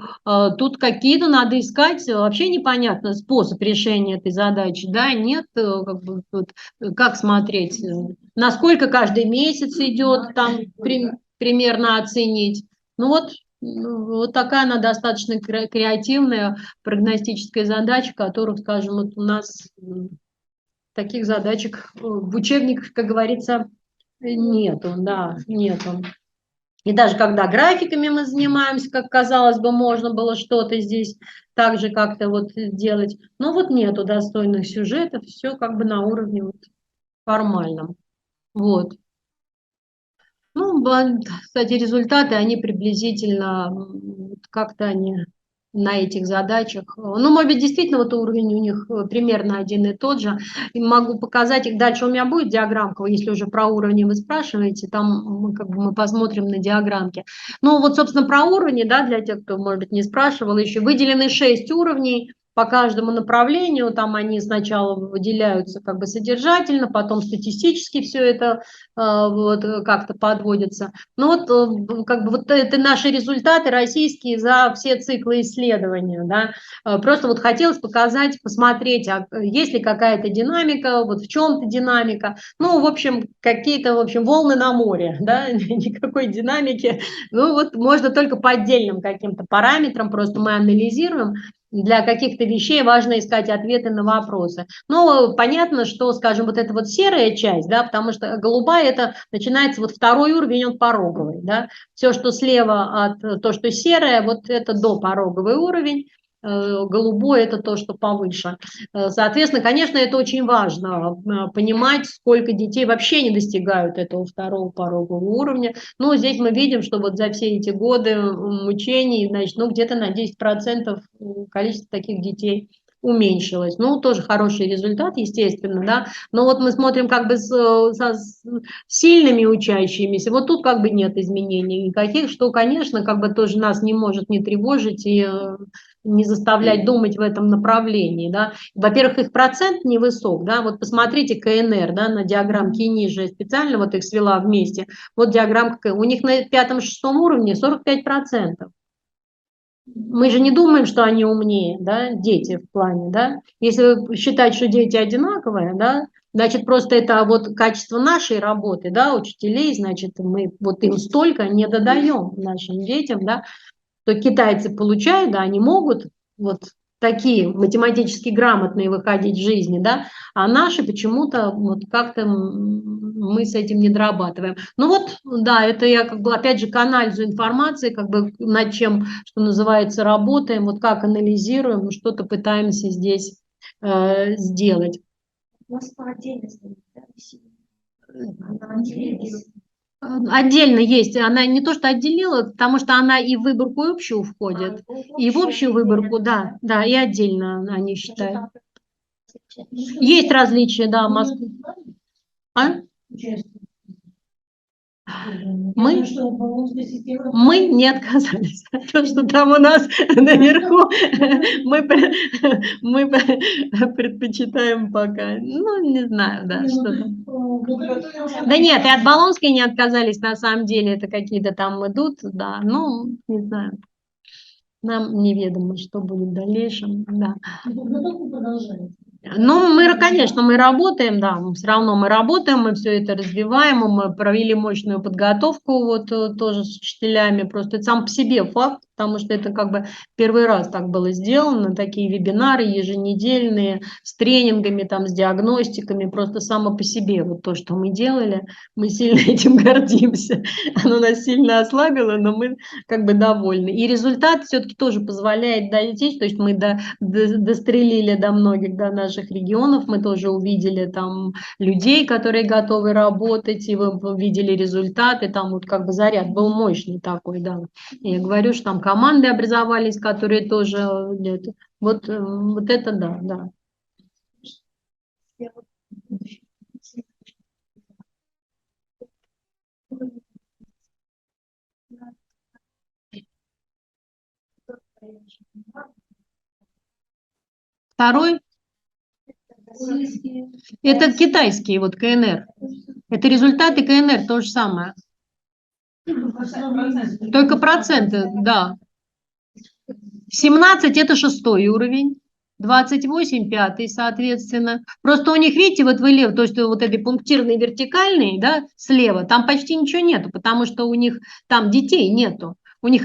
тут какие-то надо искать, вообще непонятно способ решения этой задачи, да, нет, как бы, вот, как смотреть, насколько каждый месяц идет, там примерно оценить. Ну вот, вот такая она достаточно креативная прогностическая задача, которых, скажем, вот у нас таких задачек в учебниках, как говорится, нету, да, нету. И даже когда графиками мы занимаемся, как казалось бы, можно было что-то здесь также как-то вот делать, но вот нету достойных сюжетов, все как бы на уровне вот формальном. Вот. Ну, кстати, результаты, они приблизительно, как-то они на этих задачах. Ну, может быть, действительно, вот уровень у них примерно один и тот же. И могу показать их дальше. У меня будет диаграммка, если уже про уровни вы спрашиваете, там мы, как бы, мы посмотрим на диаграммке. Ну, вот, собственно, про уровни, да, для тех, кто, может быть, не спрашивал еще, выделены 6 уровней. По каждому направлению, там они сначала выделяются как бы содержательно, потом статистически все это вот, как-то подводится. Ну вот как бы вот это наши результаты российские за все циклы исследования, да. Просто вот хотелось показать, посмотреть, а есть ли какая-то динамика, вот в чем-то динамика. Ну, в общем, какие-то, в общем, волны на море, да, никакой динамики. Ну, вот можно только по отдельным каким-то параметрам, просто мы анализируем. Для каких-то вещей важно искать ответы на вопросы. Но понятно, что, скажем, вот эта вот серая часть, да, потому что голубая это начинается вот второй уровень, он пороговый, да. Все, что слева от то, что серое, вот это допороговый уровень. Голубой – это то, что повыше. Соответственно, конечно, это очень важно, понимать, сколько детей вообще не достигают этого второго порогового уровня. Но здесь мы видим, что вот за все эти годы мучений, значит, ну, где-то на 10% количество таких детей уменьшилось. Ну, тоже хороший результат, естественно, да. Но вот мы смотрим как бы с сильными учащимися, вот тут как бы нет изменений никаких, что, конечно, как бы тоже нас не может не тревожить и не заставлять думать в этом направлении, да. Во-первых, их процент невысок, да, вот посмотрите КНР, да, на диаграммке ниже, специально вот их свела вместе, вот диаграммка, у них на 5-6 уровне 45%. Мы же не думаем, что они умнее, да, дети в плане, да. Если считать, что дети одинаковые, да, значит, просто это вот качество нашей работы, да, учителей, значит, мы вот им столько не додаем нашим детям, да, то китайцы получают, да, они могут вот такие математически грамотные выходить в жизни, да, а наши почему-то вот как-то мы с этим не дорабатываем. Ну вот, да, это я как бы опять же к анализу информации, как бы над чем, что называется, работаем, вот как анализируем, что-то пытаемся здесь сделать. У вас по отдельности, да, Отдельно есть, она не то что отделила, потому что она и в выборку общую входит, и в общую выборку, да, да, и отдельно они считают. Есть различия, да, в Москве. А? Мы не отказались от того, что там у нас наверху мы предпочитаем пока, ну, не знаю, да, что-то. Да нет, и от Болонской не отказались, на самом деле, это какие-то там идут, да, ну, не знаю, нам неведомо, что будет в дальнейшем, да. Ну, мы, конечно, мы работаем, да, все равно мы работаем, мы все это развиваем, мы провели мощную подготовку вот тоже с учителями, просто это сам по себе факт, потому что это как бы первый раз так было сделано, такие вебинары еженедельные с тренингами, там, с диагностиками, просто само по себе вот то, что мы делали, мы сильно этим гордимся. Оно нас сильно ослабило, но мы как бы довольны. И результат все-таки тоже позволяет дойти, то есть мы дострелили до многих, до наших регионов, мы тоже увидели там людей, которые готовы работать, и вы видели результаты, там вот как бы заряд был мощный такой, да. Я говорю, что там команды образовались, которые тоже, вот это да, да. Второй, это китайские, вот КНР. Это результаты КНР, то же самое. Только проценты, да. 17 это 6-й уровень, 28 5-й, соответственно. Просто у них, видите, вот вылево, то есть вот этой пунктирной вертикальной, да, слева, там почти ничего нету, потому что у них там детей нету. У них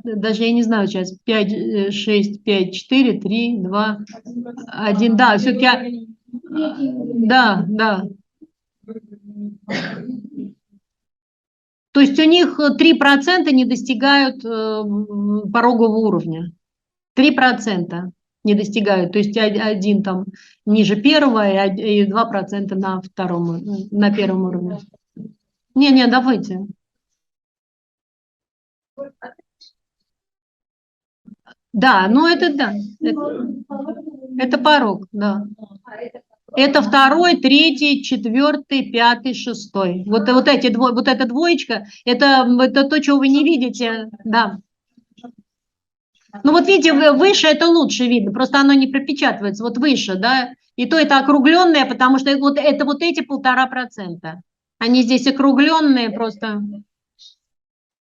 даже я не знаю сейчас, 5, 6, 5, 4, 3, 2, 1, да, все-таки, да, да. То есть у них 3% не достигают порогового уровня. 3% не достигают. То есть один там ниже первого и 2% на втором, на первом уровне. Не, давайте. Да, ну это да. Это порог, да. Это 2-й, 3-й, 4-й, 5-й, 6-й. Вот эта двоечка, это то, чего вы не видите, да. Ну вот видите, выше это лучше видно, просто оно не пропечатывается, вот выше, да. И то это округленное, потому что это вот эти 1,5%. Они здесь округленные просто.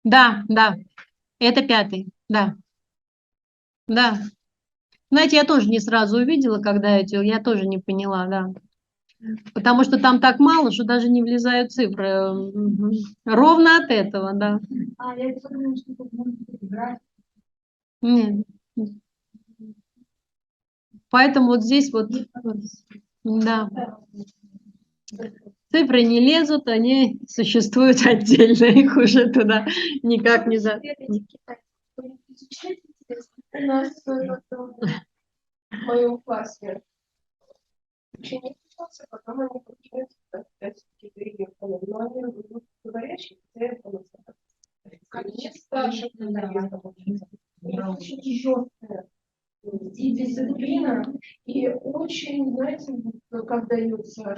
Да, это 5-й, да. Да. Знаете, я тоже не сразу увидела, когда я тоже не поняла, да. Потому что там так мало, что даже не влезают цифры. Ровно от этого, да. Я думаю, что это может играть. Нет. Поэтому вот здесь вот, да. Цифры не лезут, они существуют отдельно, их уже туда никак не за... У нас в моем классе ученик учился, потом они покинули переехали. Но они говорящие, это старших надоездов учиться. Это очень жесткая и дисциплина, и очень, знаете, как дается,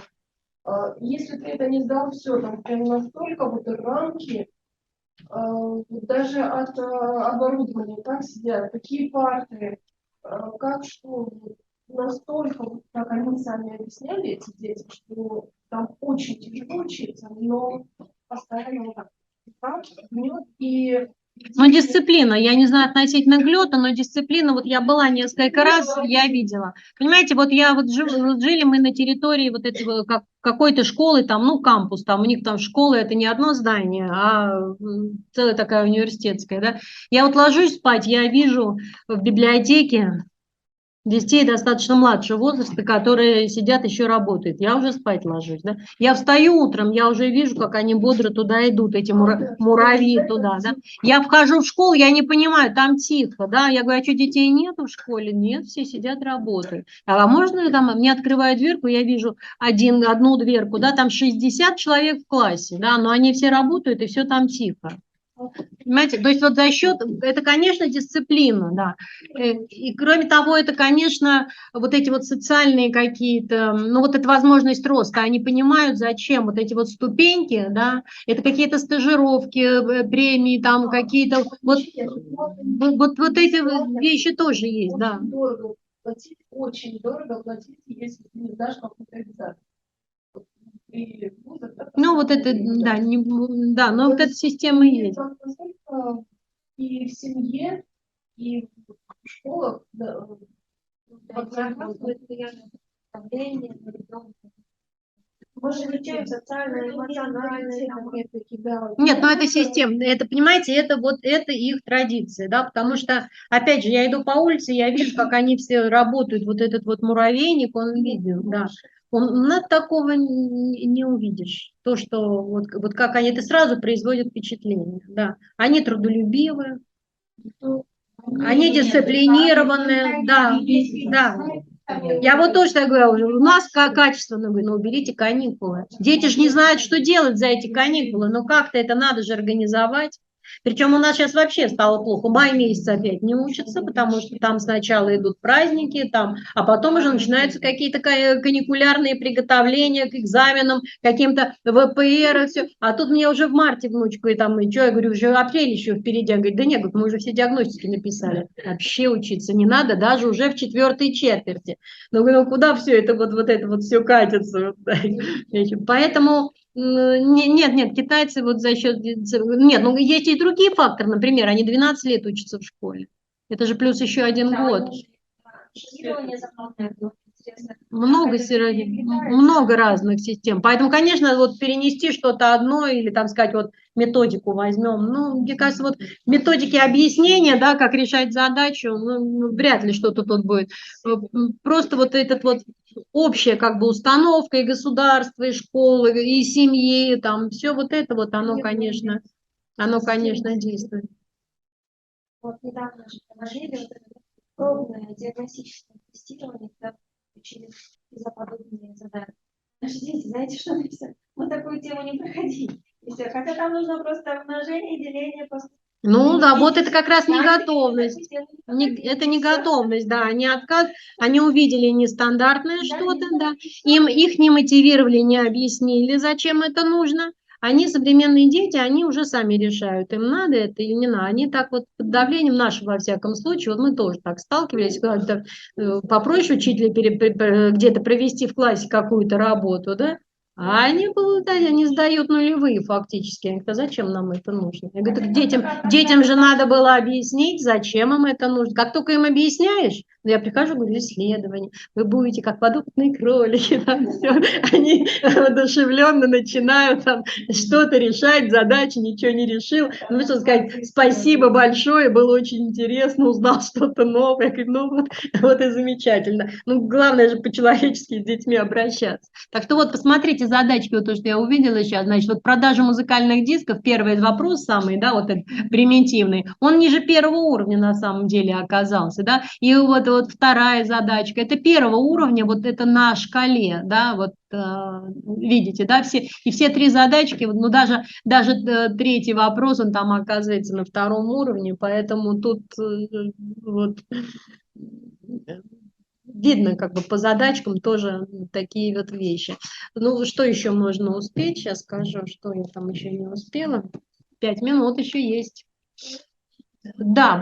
если ты это не сдал, все, там прям настолько вот рамки, даже от оборудования, как сидят, какие парты, как что, настолько, вот, как они сами объясняли, эти дети, что там очень тяжело учиться, но постоянно вот так гнет и... Ну, дисциплина, я не знаю относительно глёта, но дисциплина, вот я была несколько раз, я видела. Понимаете, вот жили мы на территории вот этого какой-то школы, там, ну, кампус, там, у них там школа, это не одно здание, а целая такая университетская, да. Я вот ложусь спать, я вижу в библиотеке детей достаточно младшего возраста, которые сидят, еще работают. Я уже спать ложусь. Да? Я встаю утром, я уже вижу, как они бодро туда идут, эти муравьи туда. Да? Я вхожу в школу, я не понимаю, там тихо. Да? Я говорю, а что, детей нет в школе? Нет, все сидят, работают. А можно там, мне открывают дверку, я вижу одну дверку, да, там 60 человек в классе, да, но они все работают, и все там тихо. Понимаете, то есть вот за счет, это, конечно, дисциплина, да. И кроме того, это, конечно, вот эти вот социальные какие-то, ну вот эта возможность роста, они понимают, зачем вот эти вот ступеньки, да, это какие-то стажировки, премии, там какие-то, вот эти вещи тоже есть, да. Очень дорого платить, если ты не сдашь какую-то экзамен. Ну, вот это, да, да, но вот эта система есть. И в семье, и в школах, да, Может, изучаем социальные, эмоциональные методы, да. Нет, ну это системно, это, понимаете, это вот это их традиция, да, потому что, опять же, я иду по улице, я вижу, как они все работают, вот этот вот муравейник, он виден, да. Такого не увидишь. То, что вот как они, это сразу производит впечатление, да. Они трудолюбивые, они дисциплинированные, да, да. Я вот тоже так говорю, у нас качественно, говорю, ну уберите каникулы. Дети же не знают, что делать за эти каникулы, но как-то это надо же организовать. Причем у нас сейчас вообще стало плохо. Май месяц опять не учатся, потому что там сначала идут праздники, там, а потом уже начинаются какие-то каникулярные приготовления к экзаменам, каким-то ВПР и все. А тут мне уже в марте внучку, и там, и что, я говорю, уже апрель еще впереди. Она говорит, да нет, мы уже все диагностики написали. Вообще учиться не надо, даже уже в 4-й четверти. Ну куда все это вот все катится? Поэтому нет, китайцы вот за счет... Нет, ну есть и другие факторы, например, они 12 лет учатся в школе. Это же плюс еще 1 год. Много разных систем. Поэтому, конечно, вот перенести что-то одно или, там сказать, вот методику возьмем. Ну, мне кажется, вот методики объяснения, да, как решать задачу, ну, вряд ли что-то тут будет. Просто вот этот вот общая как бы установка и государства, и школы, и семьи, там, все вот это вот, оно, конечно, действует. Вот недавно же проводили вот это пробное диагностическое тестирование, когда учили изоподобные задания. Наши дети, знаете, что написали? Мы такую тему не проходили. Хотя там нужно просто умножение, деление, просто... Ну да, вот это как раз не готовность. Это не готовность, да. Они увидели нестандартное что-то, да. Их не мотивировали, не объяснили, зачем это нужно. Они, современные дети, они уже сами решают, им надо это или не надо. Они так вот под давлением нашего, во всяком случае, вот мы тоже так сталкивались, когда попроще учителя где-то провести в классе какую-то работу, да, а они сдают нулевые фактически. Они говорят, а зачем нам это нужно? Я говорю, так детям же надо было объяснить, зачем им это нужно. Как только им объясняешь, я прихожу, говорю, исследование, вы будете как подопытные кролики, там все. Они воодушевленно начинают там что-то решать, задачи, ничего не решил. Ну, что сказать, спасибо большое, было очень интересно, узнал что-то новое. Я говорю, ну вот и замечательно. Ну, главное же по-человечески с детьми обращаться. Так что вот посмотрите задачки, вот то, что я увидела сейчас, значит, вот продажа музыкальных дисков, первый вопрос самый, да, вот этот примитивный, он ниже первого уровня на самом деле оказался, да, и вот вторая задачка, это первого уровня, вот это на шкале, да, вот видите, да, все три задачки, ну даже третий вопрос, он там оказывается на втором уровне, поэтому тут вот видно как бы по задачкам тоже такие вот вещи. Ну, что еще можно успеть? Сейчас скажу, что я там еще не успела. 5 минут еще есть. Да,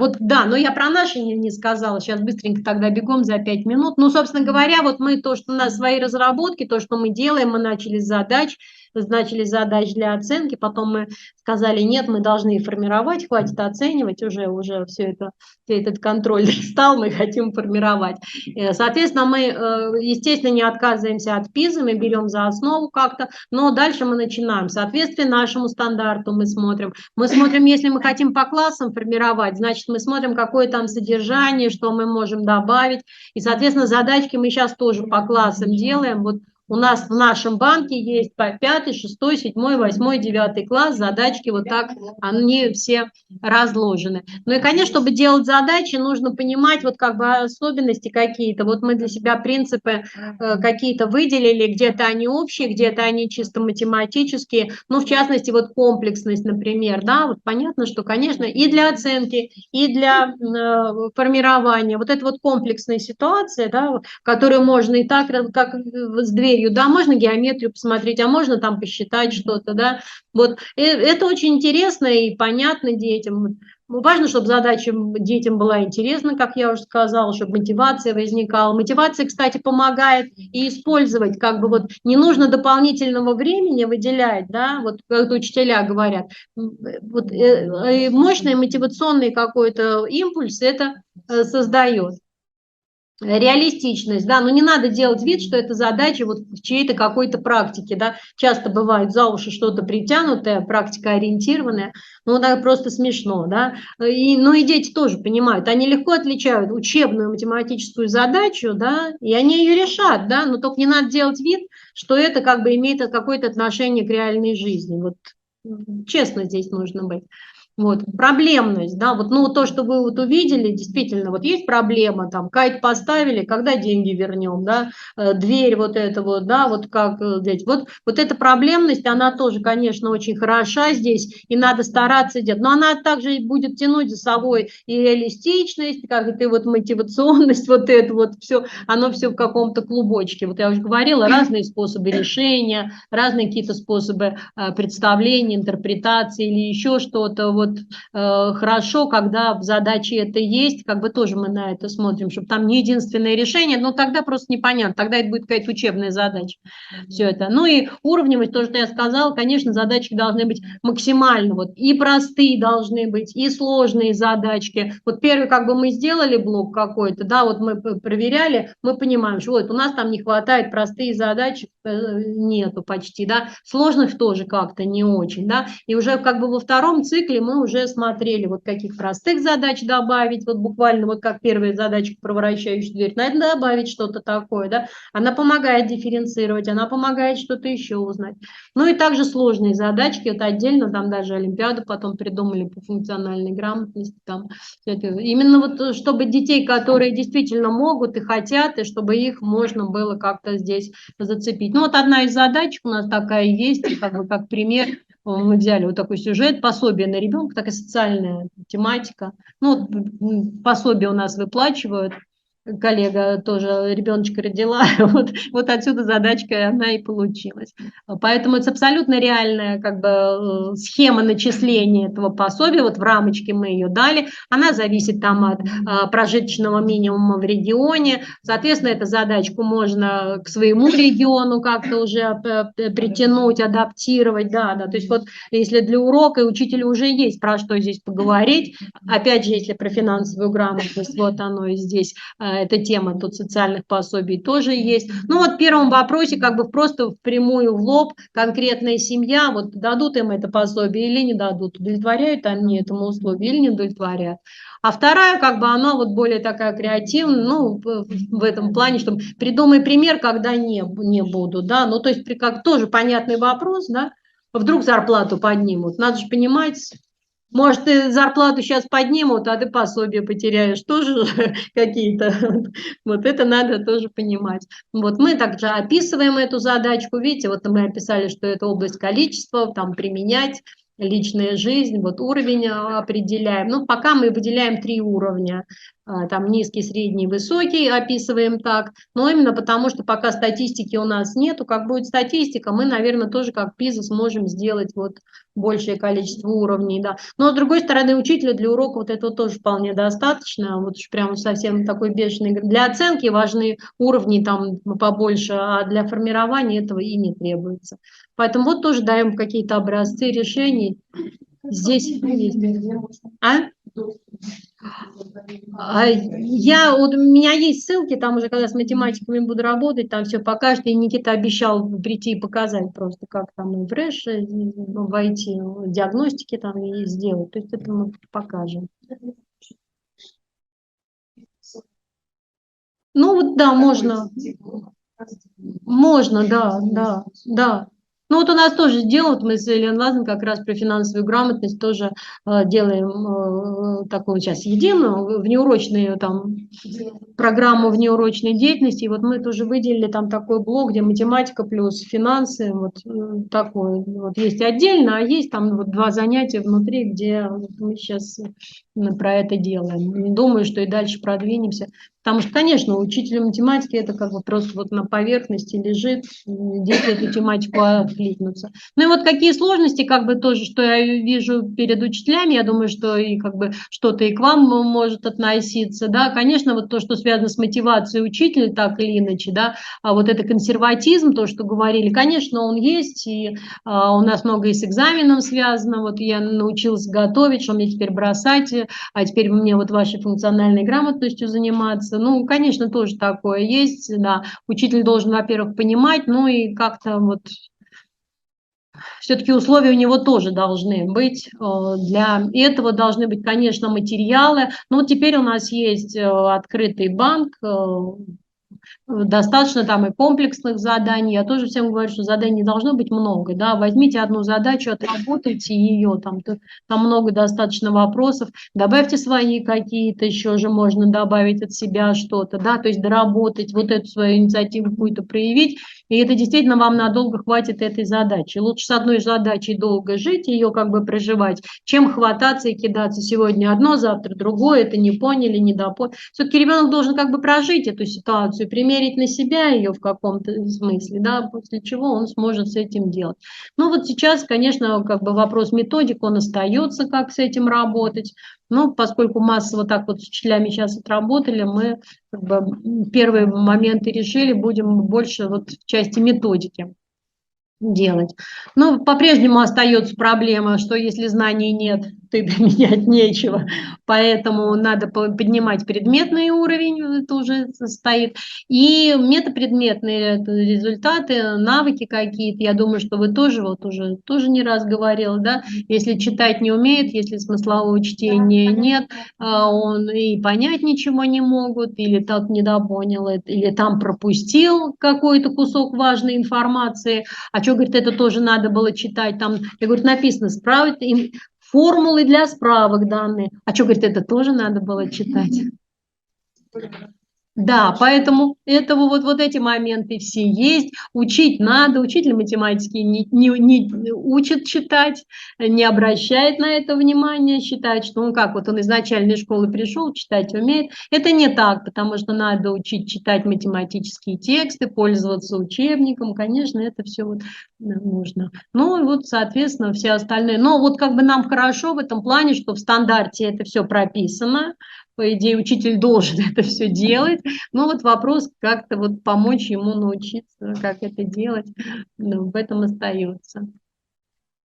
но я про наши не сказала, сейчас быстренько тогда бегом за 5 минут. Ну, собственно говоря, вот мы то, что у нас свои разработки, то, что мы делаем, мы начали с задач для оценки, потом мы сказали, нет, мы должны формировать, хватит оценивать, уже все этот контроль стал, мы хотим формировать. Соответственно, мы, естественно, не отказываемся от ПИЗа, мы берем за основу как-то, но дальше мы начинаем. В соответствии нашему стандарту мы смотрим, если мы хотим по классам формировать, значит, мы смотрим, какое там содержание, что мы можем добавить, и, соответственно, задачки мы сейчас тоже по классам делаем. Вот у нас в нашем банке есть по 5, 6, 7, 8, 9 класс, задачки вот так, они все разложены. Ну и, конечно, чтобы делать задачи, нужно понимать вот как бы особенности какие-то. Вот мы для себя принципы какие-то выделили, где-то они общие, где-то они чисто математические, ну, в частности, вот комплексность, например, да, вот понятно, что, конечно, и для оценки, и для формирования, вот эта вот комплексная ситуация, да, которую можно и так, как с дверью, да, можно геометрию посмотреть, а можно там посчитать что-то, да, вот, это очень интересно и понятно детям. Важно, чтобы задача детям была интересна, как я уже сказала, чтобы мотивация возникала. Мотивация, кстати, помогает и использовать, как бы вот не нужно дополнительного времени выделять, да, вот как учителя говорят, вот, мощный мотивационный какой-то импульс это создает. Реалистичность, да, но не надо делать вид, что это задача вот в чьей-то какой-то практике, да, часто бывает за уши что-то притянутое, практика ориентированная, ну, да, просто смешно, да, ну, и дети тоже понимают, они легко отличают учебную математическую задачу, да, и они ее решат, да, но только не надо делать вид, что это как бы имеет какое-то отношение к реальной жизни, вот честно здесь нужно быть. Вот, проблемность, да, вот, ну, то, что вы вот увидели, действительно, вот есть проблема, там, кайт поставили, когда деньги вернем, да, дверь вот эта вот, да, вот как здесь, вот эта проблемность, она тоже, конечно, очень хороша здесь, и надо стараться делать, но она также будет тянуть за собой и реалистичность, как и вот мотивационность, вот это вот все, оно все в каком-то клубочке, вот я уже говорила, разные способы решения, разные какие-то способы представления, интерпретации или еще что-то, вот хорошо, когда в задаче это есть, как бы тоже мы на это смотрим, чтобы там не единственное решение, но тогда просто непонятно, тогда это будет какая-то учебная задача, все это. Ну и уровневость, то, что я сказала, конечно, задачки должны быть максимально, вот и простые должны быть, и сложные задачки. Вот первый, как бы мы сделали блок какой-то, да, вот мы проверяли, мы понимаем, что вот у нас там не хватает простые задачи, нету почти, да, сложных тоже как-то не очень, да, и уже как бы во втором цикле мы уже смотрели, вот каких простых задач добавить, вот буквально вот как первая задачка про вращающую дверь, надо добавить что-то такое, да, она помогает дифференцировать, она помогает что-то еще узнать. Ну и также сложные задачки, вот отдельно там даже олимпиаду потом придумали по функциональной грамотности, там, именно вот чтобы детей, которые действительно могут и хотят, и чтобы их можно было как-то здесь зацепить. Ну вот одна из задач у нас такая есть, как бы как пример, мы взяли вот такой сюжет, пособие на ребенка, такая социальная тематика. Ну, вот, пособие у нас выплачивают, коллега тоже ребеночка родила, вот отсюда задачка она и получилась. Поэтому это абсолютно реальная как бы схема начисления этого пособия, вот в рамочке мы ее дали, она зависит там от прожиточного минимума в регионе, соответственно, эту задачку можно к своему региону как-то уже притянуть, адаптировать, да, то есть вот если для урока учителю уже есть про что здесь поговорить, опять же, если про финансовую грамотность, вот оно и здесь, эта тема тут социальных пособий тоже есть. Ну вот в первом вопросе как бы просто впрямую в лоб конкретная семья, вот дадут им это пособие или не дадут, удовлетворяют они этому условию или не удовлетворяют. А вторая, как бы она вот более такая креативная, ну, в этом плане, что придумай пример, когда не буду, да, ну, то есть как тоже понятный вопрос, да, вдруг зарплату поднимут, надо же понимать. Может, и зарплату сейчас поднимут, а ты пособие потеряешь. Тоже какие-то. Вот это надо тоже понимать. Вот мы также описываем эту задачку. Видите, вот мы описали, что это область количества, там применять, личная жизнь, вот уровень определяем. Ну, пока мы выделяем 3 уровня. Там низкий, средний, высокий, описываем так. Но именно потому, что пока статистики у нас нету, как будет статистика, мы, наверное, тоже как ПИЗа сможем сделать вот большее количество уровней, да. Но, с другой стороны, учителя для урока вот этого тоже вполне достаточно, вот уж прям совсем такой бешеный. Для оценки важны уровни там побольше, а для формирования этого и не требуется. Поэтому вот тоже даем какие-то образцы решений. Здесь есть. Вот у меня есть ссылки, там уже когда с математиками буду работать, там все покажет, и Никита обещал прийти и показать просто, как там и в РЭШ войти, диагностики там и сделать, то есть это мы покажем. Ну вот да, можно, да. Ну вот у нас тоже делают, мы с Еленой Лазаревной как раз про финансовую грамотность тоже делаем такую сейчас единую внеурочную там программу внеурочной деятельности. И вот мы тоже выделили там такой блок, где математика плюс финансы, вот такой. Вот есть отдельно, а есть там вот 2 занятия внутри, где мы сейчас про это делаем. Думаю, что и дальше продвинемся. Потому что, конечно, учитель математики это как бы просто вот на поверхности лежит, дети эту тематику откликнутся. Ну и вот какие сложности, как бы тоже, что я вижу перед учителями, я думаю, что и как бы что-то и к вам может относиться, да, конечно, вот то, что связано с мотивацией учителя, так или иначе, да, а вот это консерватизм, то, что говорили, конечно, он есть, и у нас много и с экзаменом связано, вот я научилась готовить, что мне теперь бросать, а теперь мне вот вашей функциональной грамотностью заниматься. заниматься. Ну, конечно, тоже такое есть, да. Учитель должен, во-первых, понимать, ну и как-то вот все-таки условия у него тоже должны быть. Для этого должны быть, конечно, материалы. Но вот теперь у нас есть открытый банк, достаточно там и комплексных заданий. Я тоже всем говорю, что заданий не должно быть много. Да? Возьмите одну задачу, отработайте ее, там много достаточно вопросов, добавьте свои какие-то, еще же можно добавить от себя что-то, да, то есть доработать, вот эту свою инициативу какую-то проявить, и это действительно вам надолго хватит этой задачи. Лучше с одной задачей долго жить, ее как бы проживать, чем хвататься и кидаться сегодня одно, завтра другое, это не поняли, не допоняли. Все-таки ребенок должен как бы прожить эту ситуацию, примерить на себя ее в каком-то смысле, да, после чего он сможет с этим делать. Ну вот сейчас, конечно, как бы вопрос методик, он остается, как с этим работать. Но поскольку массово так вот с учителями сейчас отработали, мы как бы первые моменты решили, будем больше вот в части методики делать. Но по-прежнему остается проблема, что если знаний нет, то и применять нечего. Поэтому надо поднимать предметный уровень, это уже стоит. И метапредметные результаты, навыки какие-то, я думаю, что вы тоже, вот уже тоже не раз говорила, да, если читать не умеет, если смыслового чтения нет, он и понять ничего не могут, или тот недопонял, или там пропустил какой-то кусок важной информации, а что, говорит, это тоже надо было читать, там, я говорю, написано, формулы для справок данные, а что, говорит, это тоже надо было читать. Да, поэтому это вот эти моменты все есть. Учить надо, учитель математики не учит читать, не обращает на это внимания, считает, что он как, вот он из начальной школы пришел, читать умеет. Это не так, потому что надо учить читать математические тексты, пользоваться учебником, конечно, это все вот нужно. Ну и вот, соответственно, все остальные. Но вот как бы нам хорошо в этом плане, что в стандарте это все прописано, по идее, учитель должен это все делать. Но вот вопрос как-то вот помочь ему научиться, как это делать, в этом остается.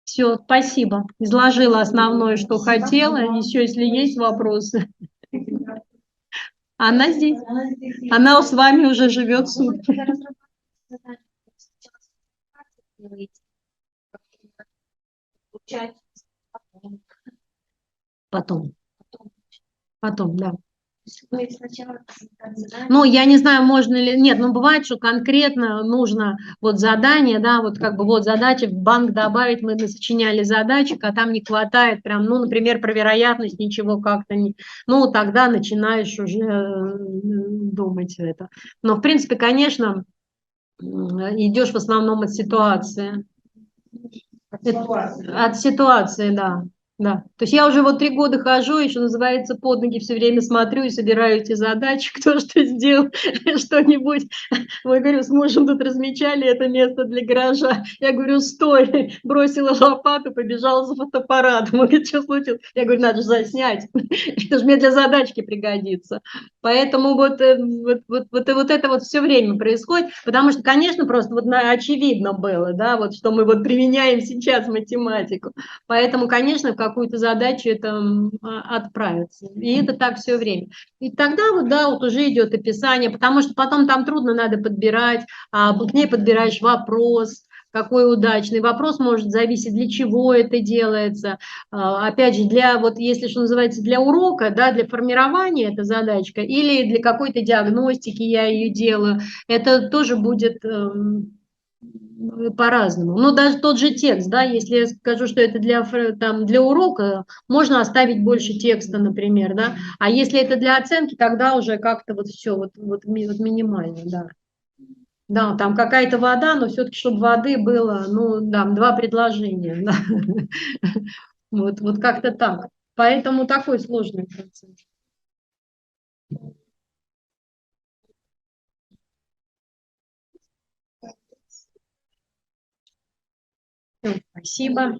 Все, спасибо. Изложила основное, что хотела. Еще, если есть вопросы. Она здесь. Она с вами уже живет сутки. Потом, да. Ну, я не знаю, можно ли... Нет, ну, бывает, что конкретно нужно вот задание, да, вот как бы вот задача в банк добавить, мы насочиняли задачек, а там не хватает прям, ну, например, про вероятность ничего как-то не... Ну, тогда начинаешь уже думать это. Но, в принципе, конечно, идешь в основном от ситуации. От ситуации, да. Да. То есть я уже вот 3 года хожу, еще называется, под ноги все время смотрю и собираю эти задачи, кто что сделал, что-нибудь. Мы, говорю, с мужем тут размечали это место для гаража. Я говорю, стой, бросила лопату, побежала за фотоаппаратом. Он говорит, что случилось? Я говорю, надо же заснять. Это же мне для задачки пригодится. Поэтому вот это вот все время происходит, потому что, конечно, просто вот очевидно было, да, вот что мы вот применяем сейчас математику. Поэтому, конечно, в какую-то задачу это отправится. И это так все время. И тогда вот, да, вот уже идет описание, потому что потом там трудно надо подбирать, к ней подбираешь вопрос, какой удачный. Вопрос может зависеть, для чего это делается. Опять же, для, вот если, что называется, для урока, да, для формирования эта задачка, или для какой-то диагностики я ее делаю, это тоже будет по-разному. Но даже тот же текст, да, если я скажу, что это для урока, можно оставить больше текста, например, да, а если это для оценки, тогда уже как-то вот все вот минимально, да. Да, там какая-то вода, но все-таки, чтобы воды было, ну, да, 2 предложения, да. Вот как-то так. Поэтому такой сложный процесс. Спасибо.